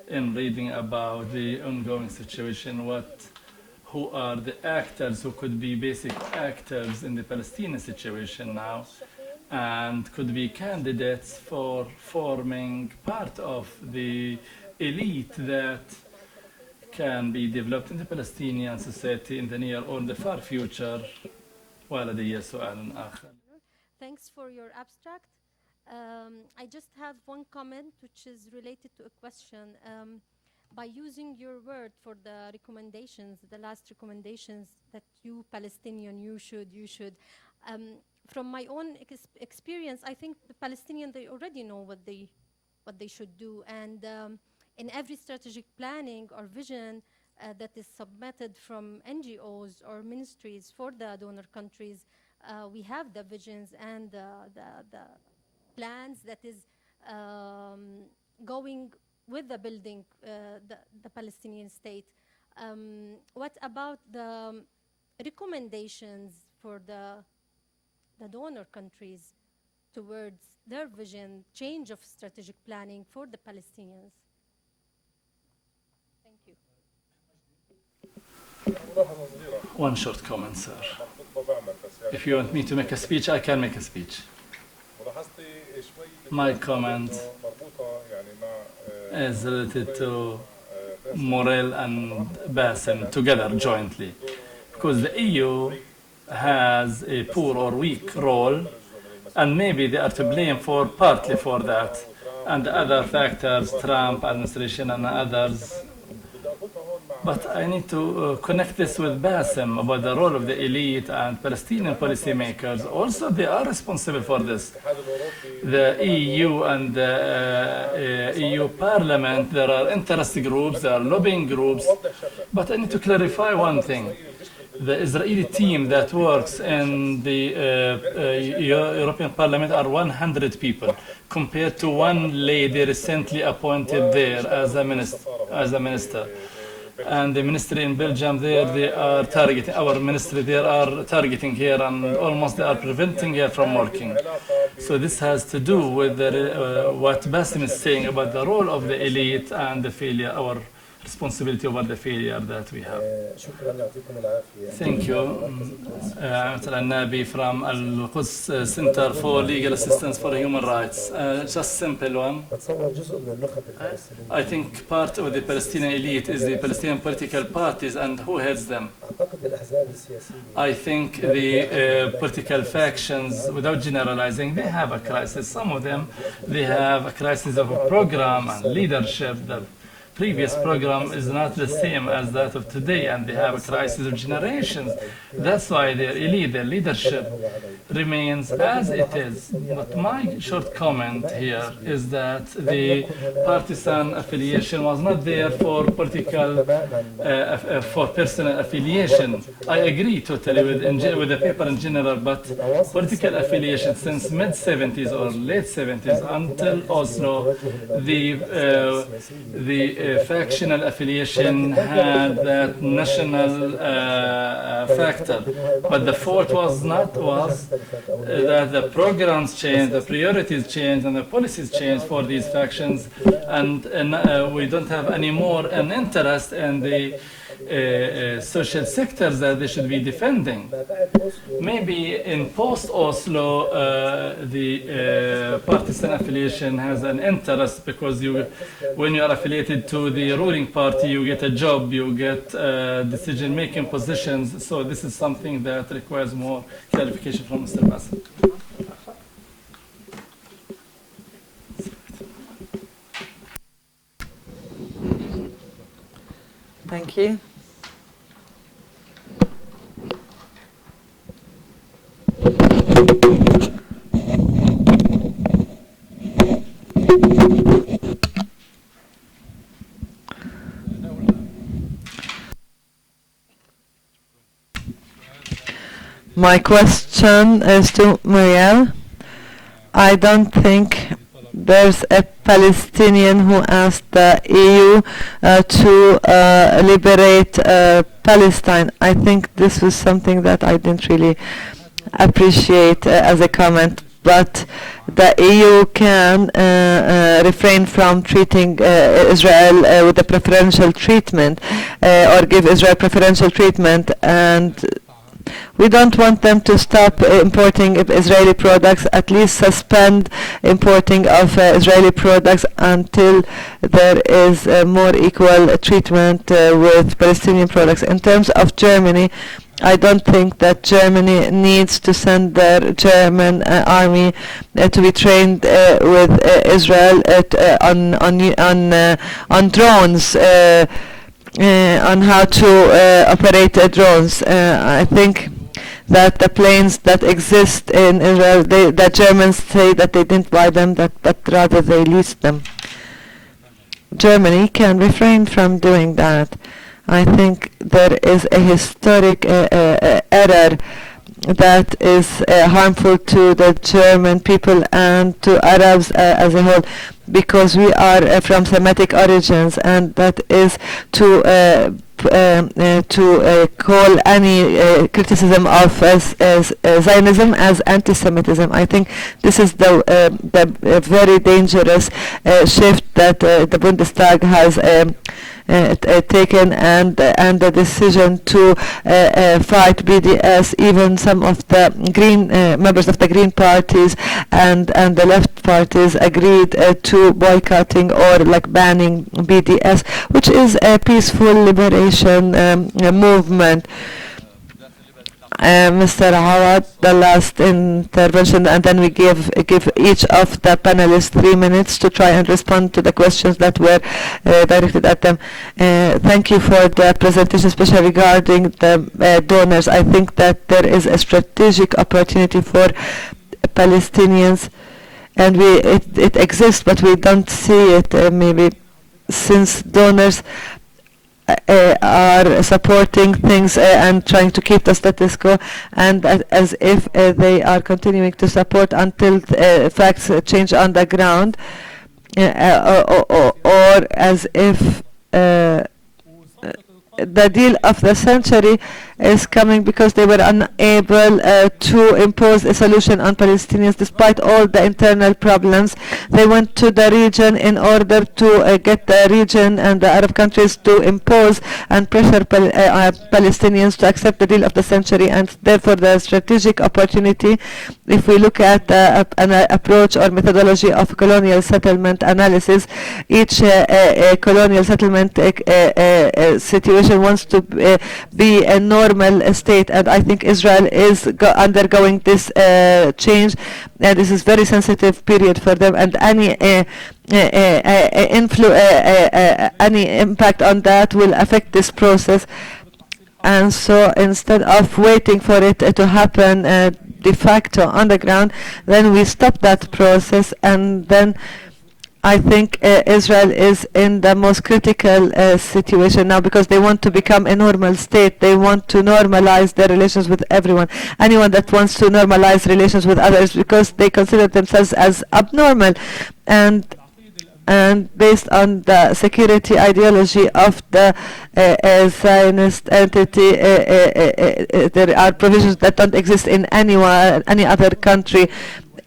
In reading about the ongoing situation, who are the actors who could be basic actors in the Palestinian situation now and could be candidates for forming part of the elite that can be developed in the Palestinian society in the near or the far future. ولدي سؤال آخر. Thanks for your abstract. I just have one comment which is related to a question. By using your word for the recommendations, the last recommendations that you Palestinian, you should. From my own experience, I think the Palestinians, they already know what they should do. And in every strategic planning or vision that is submitted from NGOs or ministries for the donor countries, we have the visions and the plans that is going with the building the Palestinian state. What about the recommendations for the donor countries towards their vision, change of strategic planning for the Palestinians? Thank you. One short comment, sir. If you want me to make a speech, I can make a speech. My comment is related to Morel and Bassem together jointly, because the EU has a poor or weak role, and maybe they are to blame for partly for that, and other factors, Trump administration and others. But I need to connect this with Bassem about the role of the elite and Palestinian policymakers. Also, they are responsible for this. The EU and the EU Parliament, there are interest groups, there are lobbying groups. But I need to clarify one thing. The Israeli team that works in the European Parliament are 100 people, compared to one lady recently appointed there as a minister. And the ministry in Belgium there, they are targeting, our ministry there are targeting here, and almost they are preventing her from working. So this has to do with what Bassem is saying about the role of the elite and the failure, our responsibility over the failure that we have. Thank you. Mr. Nabi from Al-Quds Center for Legal Assistance for Human Rights. Just simple one. I think part of the Palestinian elite is the Palestinian political parties and who heads them. I think the political factions, without generalizing, they have a crisis. Some of them, they have a crisis of a program and leadership. The previous program is not the same as that of today, and they have a crisis of generations. That's why their elite, their leadership remains as it is. But my short comment here is that the partisan affiliation was not there for political, for personal affiliation. I agree totally with the paper in general, but political affiliation since mid-70s or late 70s until Oslo, the factional affiliation had that national factor, but the fault was that the programs changed, the priorities changed, and the policies changed for these factions, and we don't have any more an interest in the social sectors that they should be defending. Maybe in post-Oslo, the partisan affiliation has an interest because when you are affiliated to the ruling party, you get a job, you get decision-making positions. So this is something that requires more clarification from Mr. Bassem. Thank you. My question is to Muriel. I don't think there's a Palestinian who asked the EU to liberate Palestine. I think this was something that I didn't really appreciate as a comment, but the EU can refrain from treating Israel with a preferential treatment or give Israel preferential treatment, and we don't want them to stop importing Israeli products, at least suspend importing of Israeli products until there is more equal treatment with Palestinian products. In terms of Germany, I don't think that Germany needs to send their German army to be trained with Israel on drones. On how to operate drones. I think that the planes that exist in Israel, the Germans say that they didn't buy them, but rather they leased them. Germany can refrain from doing that. I think there is a historic error that is harmful to the German people and to Arabs as a whole, because we are from Semitic origins, and that is to call any criticism of Zionism as anti-Semitism. I think this is the very dangerous shift that the Bundestag has taken, and the decision to fight BDS. Even some of the Green members of the Green parties and the left parties agreed to boycotting or like banning BDS, which is a peaceful liberation movement. Mr. Awad, the last intervention, and then we give each of the panelists 3 minutes to try and respond to the questions that were directed at them. Thank you for the presentation, especially regarding the donors. I think that there is a strategic opportunity for Palestinians, and it exists, but we don't see it maybe since donors are supporting things and trying to keep the status quo, and as if they are continuing to support until facts change on the ground, or as if the deal of the century is coming because they were unable to impose a solution on Palestinians despite all the internal problems. They went to the region in order to get the region and the Arab countries to impose and pressure Palestinians to accept the deal of the century, and therefore the strategic opportunity, if we look at an approach or methodology of colonial settlement analysis, each colonial settlement situation wants to be a normal state, and I think Israel is undergoing this change, and this is very sensitive period for them, and any impact on that will affect this process. And so instead of waiting for it to happen de facto on the ground, then we stop that process, and then I think Israel is in the most critical situation now because they want to become a normal state. They want to normalize their relations with everyone. Anyone that wants to normalize relations with others because they consider themselves as abnormal. And based on the security ideology of the Zionist entity, there are provisions that don't exist in any other country.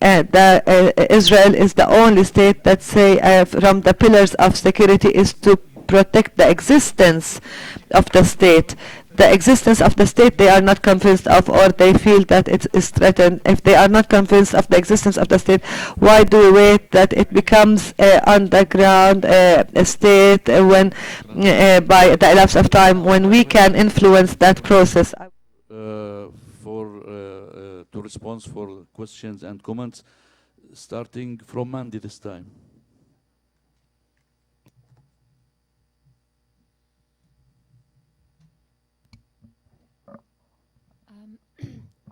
Israel is the only state that say from the pillars of security is to protect the existence of the state. The existence of the state they are not convinced of, or they feel that it is threatened. If they are not convinced of the existence of the state, why do we wait that it becomes on the ground a state when by the elapse of time when we can influence that process? To respond for questions and comments, starting from Mandy this time.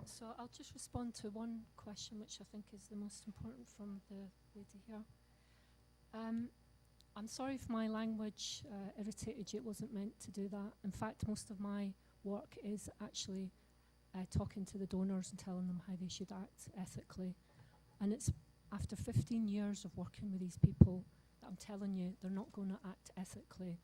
So I'll just respond to one question which I think is the most important from the lady here. I'm sorry if my language irritated you. It wasn't meant to do that. In fact, most of my work is actually talking to the donors and telling them how they should act ethically. And it's after 15 years of working with these people that I'm telling you they're not going to act ethically.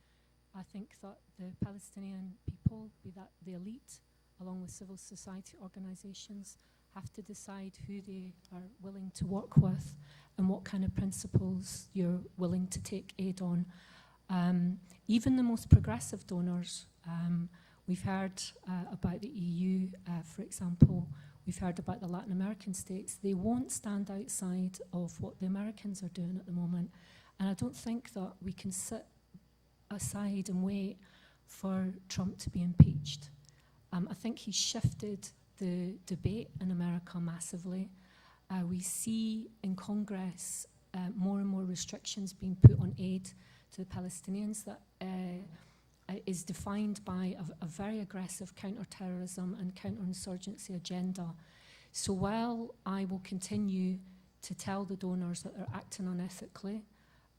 I think that the Palestinian people, be that the elite, along with civil society organizations, have to decide who they are willing to work with and what kind of principles you're willing to take aid on. Even the most progressive donors, we've heard about the EU, for example, we've heard about the Latin American states. They won't stand outside of what the Americans are doing at the moment. And I don't think that we can sit aside and wait for Trump to be impeached. I think he's shifted the debate in America massively. We see in Congress more and more restrictions being put on aid to the Palestinians that is defined by a very aggressive counter-terrorism and counter-insurgency agenda. So while I will continue to tell the donors that they're acting unethically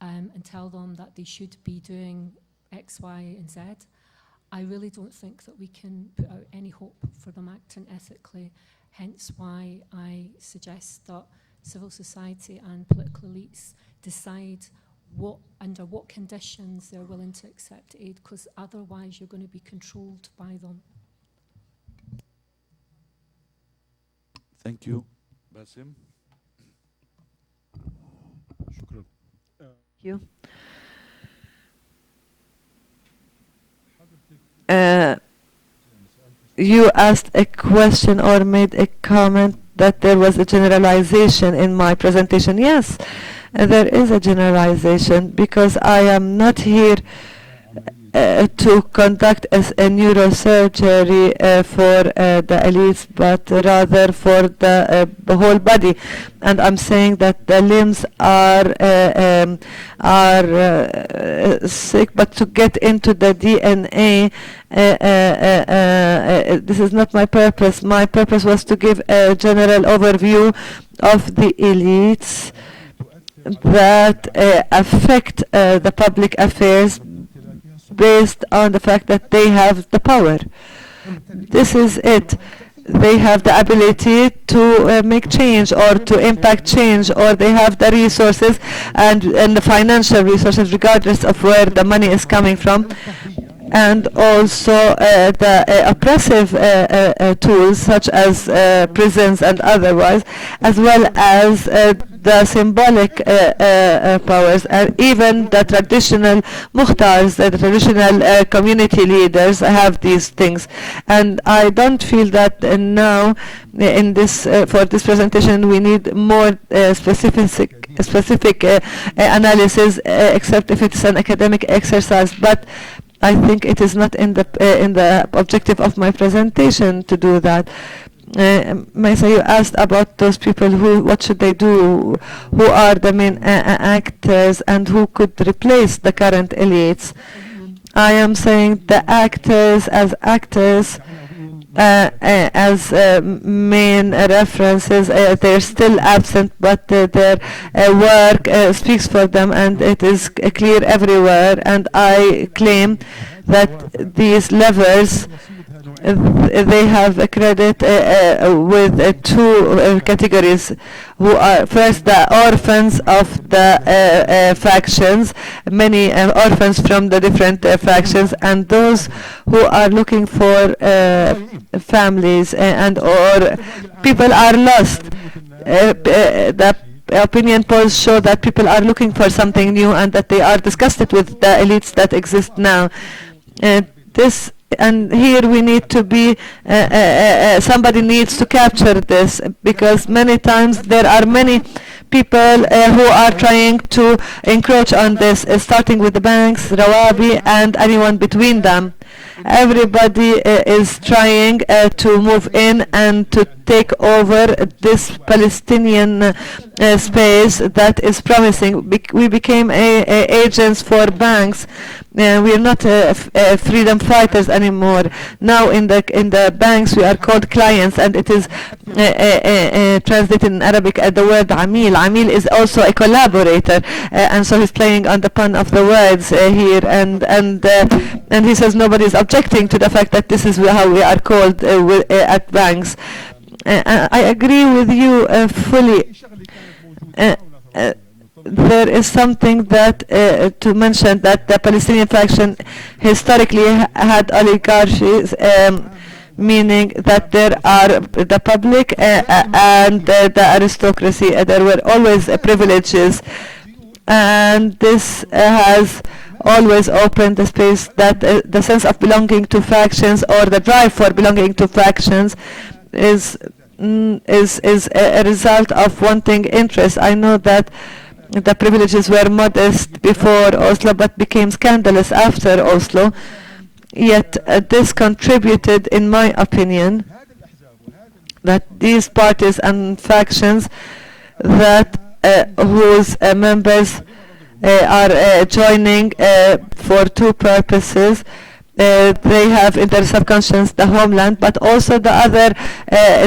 and tell them that they should be doing X, Y, and Z, I really don't think that we can put out any hope for them acting ethically, hence why I suggest that civil society and political elites decide under what conditions they're willing to accept aid, because otherwise you're going to be controlled by them. Thank you. Basim? Thank you. You asked a question or made a comment that there was a generalization in my presentation. Yes, there is a generalization because I am not here to conduct a neurosurgery for the elites, but rather for the whole body. And I'm saying that the limbs are sick, but to get into the DNA, this is not my purpose. My purpose was to give a general overview of the elites that affect the public affairs based on the fact that they have the power. This is it. They have the ability to make change or to impact change, or they have the resources and the financial resources regardless of where the money is coming from. And also the oppressive tools such as prisons and otherwise, as well as the symbolic powers, and even the traditional muhtars, the traditional community leaders have these things. And I don't feel that now in this for this presentation we need more specific analysis, except if it's an academic exercise. But I think it is not in the objective of my presentation to do that. Maisa, you asked about those people what should they do, who are the main actors and who could replace the current elites. I am saying the actors as actors, as main references, they're still absent, but their work speaks for them, and it is clear everywhere. And I claim that these levers, they have a credit with two categories, who are first the orphans of the factions, many orphans from the different factions, and those who are looking for families and or people are lost. The opinion polls show that people are looking for something new and that they are disgusted with the elites that exist now. And here we need to be, somebody needs to capture this, because many times there are many people who are trying to encroach on this, starting with the banks, Rawabi, and anyone between them. Everybody is trying to move in and to take over this Palestinian space that is promising. We became agents for banks. We are not freedom fighters anymore. Now in the banks we are called clients, and it is translated in Arabic as the word Amil. Amil is also a collaborator, and so he's playing on the pun of the words here, and he says nobody is objecting to the fact that this is how we are called at banks. I agree with you fully. There is something that to mention that the Palestinian faction historically had oligarchies, meaning that there are the public and the aristocracy. There were always privileges, and this has always opened the space that the sense of belonging to factions or the drive for belonging to factions is a result of wanting interest. I know that the privileges were modest before Oslo but became scandalous after Oslo. Yet this contributed, in my opinion, that these parties and factions that whose members are joining for two purposes. They have in their subconscious the homeland, but also the other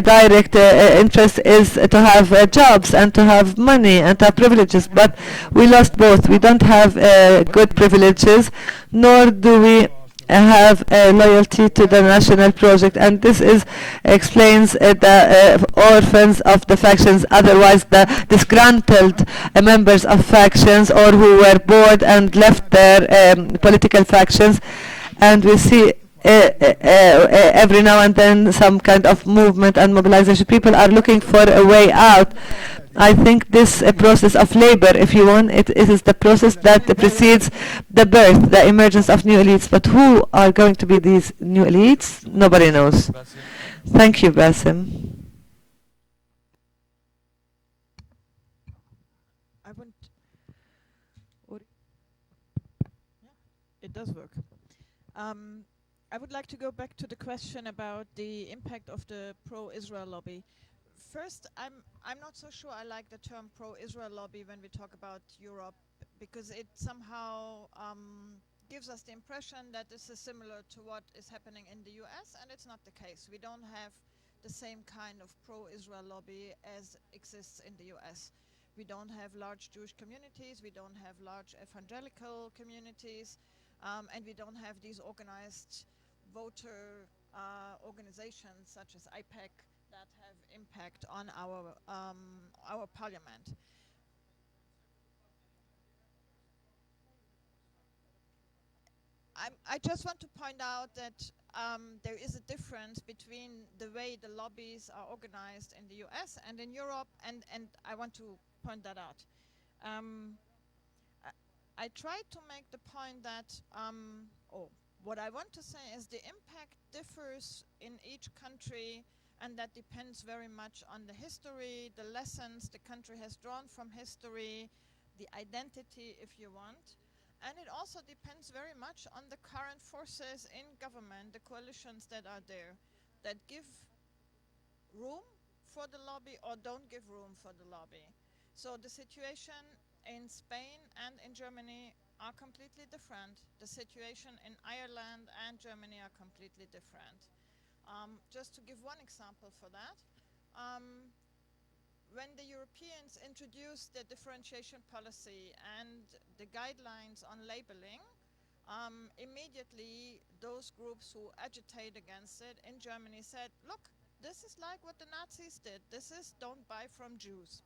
direct interest is to have jobs and to have money and to have privileges. But we lost both. We don't have good privileges, nor do we have loyalty to the national project, and this explains the orphans of the factions, otherwise the disgruntled members of factions or who were bored and left their political factions. And we see every now and then some kind of movement and mobilization. People are looking for a way out. I think this process of labor, if you want, it is the process that precedes the birth, the emergence of new elites. But who are going to be these new elites? Nobody knows. Thank you, Bassem. It does work. I would like to go back to the question about the impact of the pro-Israel lobby. First, I'm not so sure I like the term pro-Israel lobby when we talk about Europe, because it somehow gives us the impression that this is similar to what is happening in the US, and it's not the case. We don't have the same kind of pro-Israel lobby as exists in the US. We don't have large Jewish communities, we don't have large evangelical communities, and we don't have these organized voter organizations such as IPAC that have impact on our parliament. I just want to point out that there is a difference between the way the lobbies are organized in the US and in Europe, and I want to point that out. I tried to make the point that, what I want to say is the impact differs in each country, and that depends very much on the history, the lessons the country has drawn from history, the identity, if you want. And it also depends very much on the current forces in government, the coalitions that are there, that give room for the lobby or don't give room for the lobby. So the situation in Spain and in Germany are completely different. The situation in Ireland and Germany are completely different. Just to give one example for that, when the Europeans introduced the differentiation policy and the guidelines on labeling, immediately those groups who agitate against it in Germany said, look, this is like what the Nazis did. This is don't buy from Jews.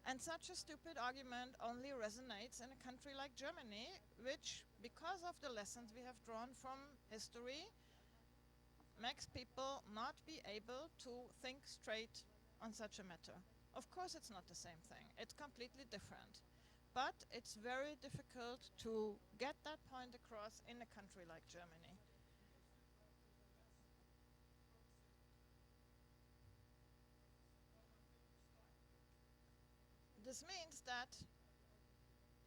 And such a stupid argument only resonates in a country like Germany, which, because of the lessons we have drawn from history, makes people not be able to think straight on such a matter. Of course it's not the same thing. It's completely different. But it's very difficult to get that point across in a country like Germany. This means that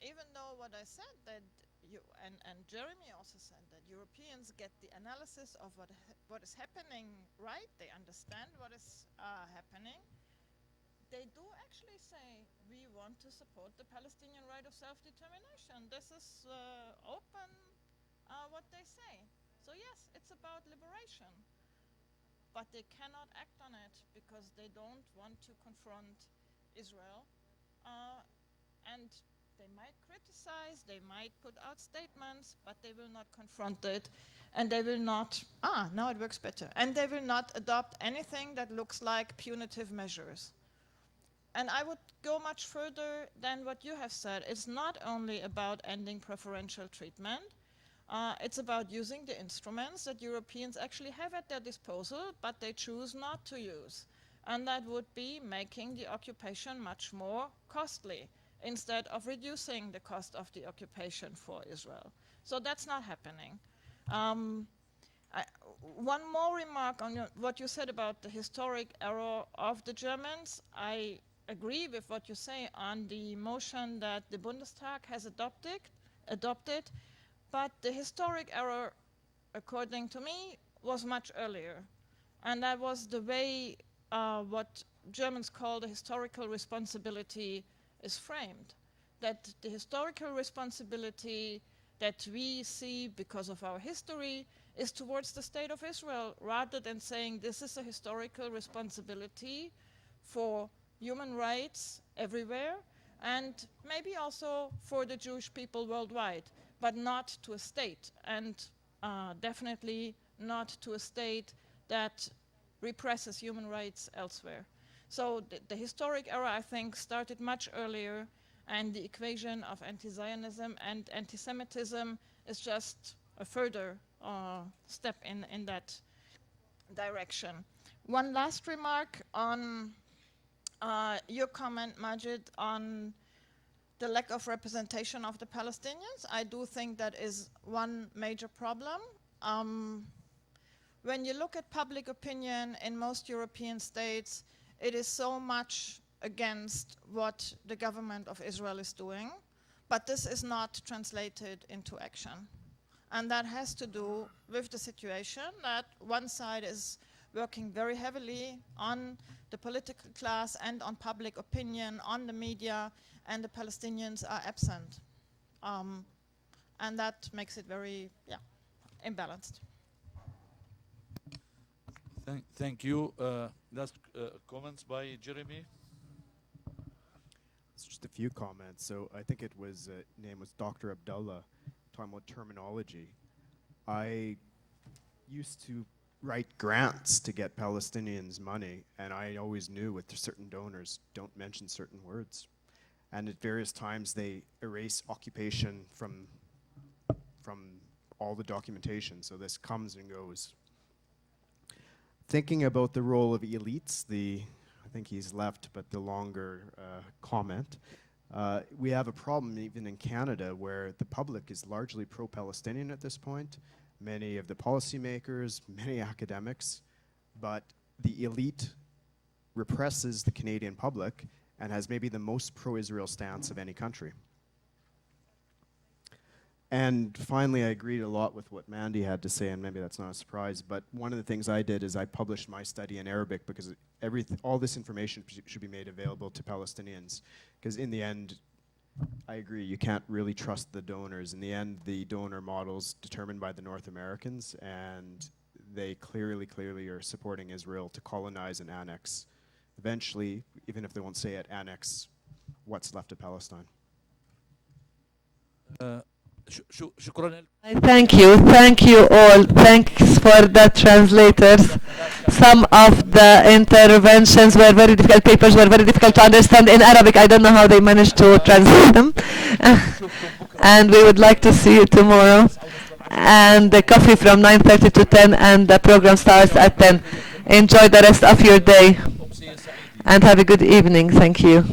even though what I said, that and Jeremy also said that Europeans get the analysis of what is happening right, they understand what is happening, they do actually say, we want to support the Palestinian right of self-determination. This is open what they say. So yes, it's about liberation. But they cannot act on it because they don't want to confront Israel. And They might criticize, they might put out statements, but they will not confront it, and they will not, now it works better, and they will not adopt anything that looks like punitive measures. And I would go much further than what you have said. It's not only about ending preferential treatment, it's about using the instruments that Europeans actually have at their disposal, but they choose not to use. And that would be making the occupation much more costly, instead of reducing the cost of the occupation for Israel. So that's not happening. One more remark on what you said about the historic error of the Germans. I agree with what you say on the motion that the Bundestag has adopted, but the historic error, according to me, was much earlier. And that was the way what Germans call the historical responsibility is framed. That the historical responsibility that we see because of our history is towards the state of Israel, rather than saying this is a historical responsibility for human rights everywhere, and maybe also for the Jewish people worldwide, but not to a state, and definitely not to a state that represses human rights elsewhere. So the historic era, I think, started much earlier, and the equation of anti-Zionism and anti-Semitism is just a further step in that direction. One last remark on your comment, Majid, on the lack of representation of the Palestinians. I do think that is one major problem. When you look at public opinion in most European states, it is so much against what the government of Israel is doing, but this is not translated into action. And that has to do with the situation that one side is working very heavily on the political class and on public opinion, on the media, and the Palestinians are absent. And that makes it very, imbalanced. Thank you. Last comments by Jeremy. It's just a few comments. So I think it was, name was Dr. Abdullah, talking about terminology. I used to write grants to get Palestinians money, and I always knew with certain donors, don't mention certain words. And at various times they erase occupation from all the documentation, so this comes and goes. Thinking about the role of elites, I think he's left, but the longer comment, we have a problem even in Canada where the public is largely pro-Palestinian at this point, many of the policymakers, many academics, but the elite represses the Canadian public and has maybe the most pro-Israel stance of any country. And finally, I agreed a lot with what Mandy had to say, and maybe that's not a surprise, but one of the things I did is I published my study in Arabic because all this information should be made available to Palestinians. Because in the end, I agree, you can't really trust the donors. In the end, the donor model's determined by the North Americans, and they clearly are supporting Israel to colonize and annex. Eventually, even if they won't say it, annex what's left of Palestine. Thank you all. Thanks for the translators. Some of the interventions were very difficult, papers were very difficult to understand in Arabic. I don't know how they managed to translate them. And we would like to see you tomorrow. And the coffee from 9:30 to 10, and the program starts at 10. Enjoy the rest of your day and have a good evening. Thank you.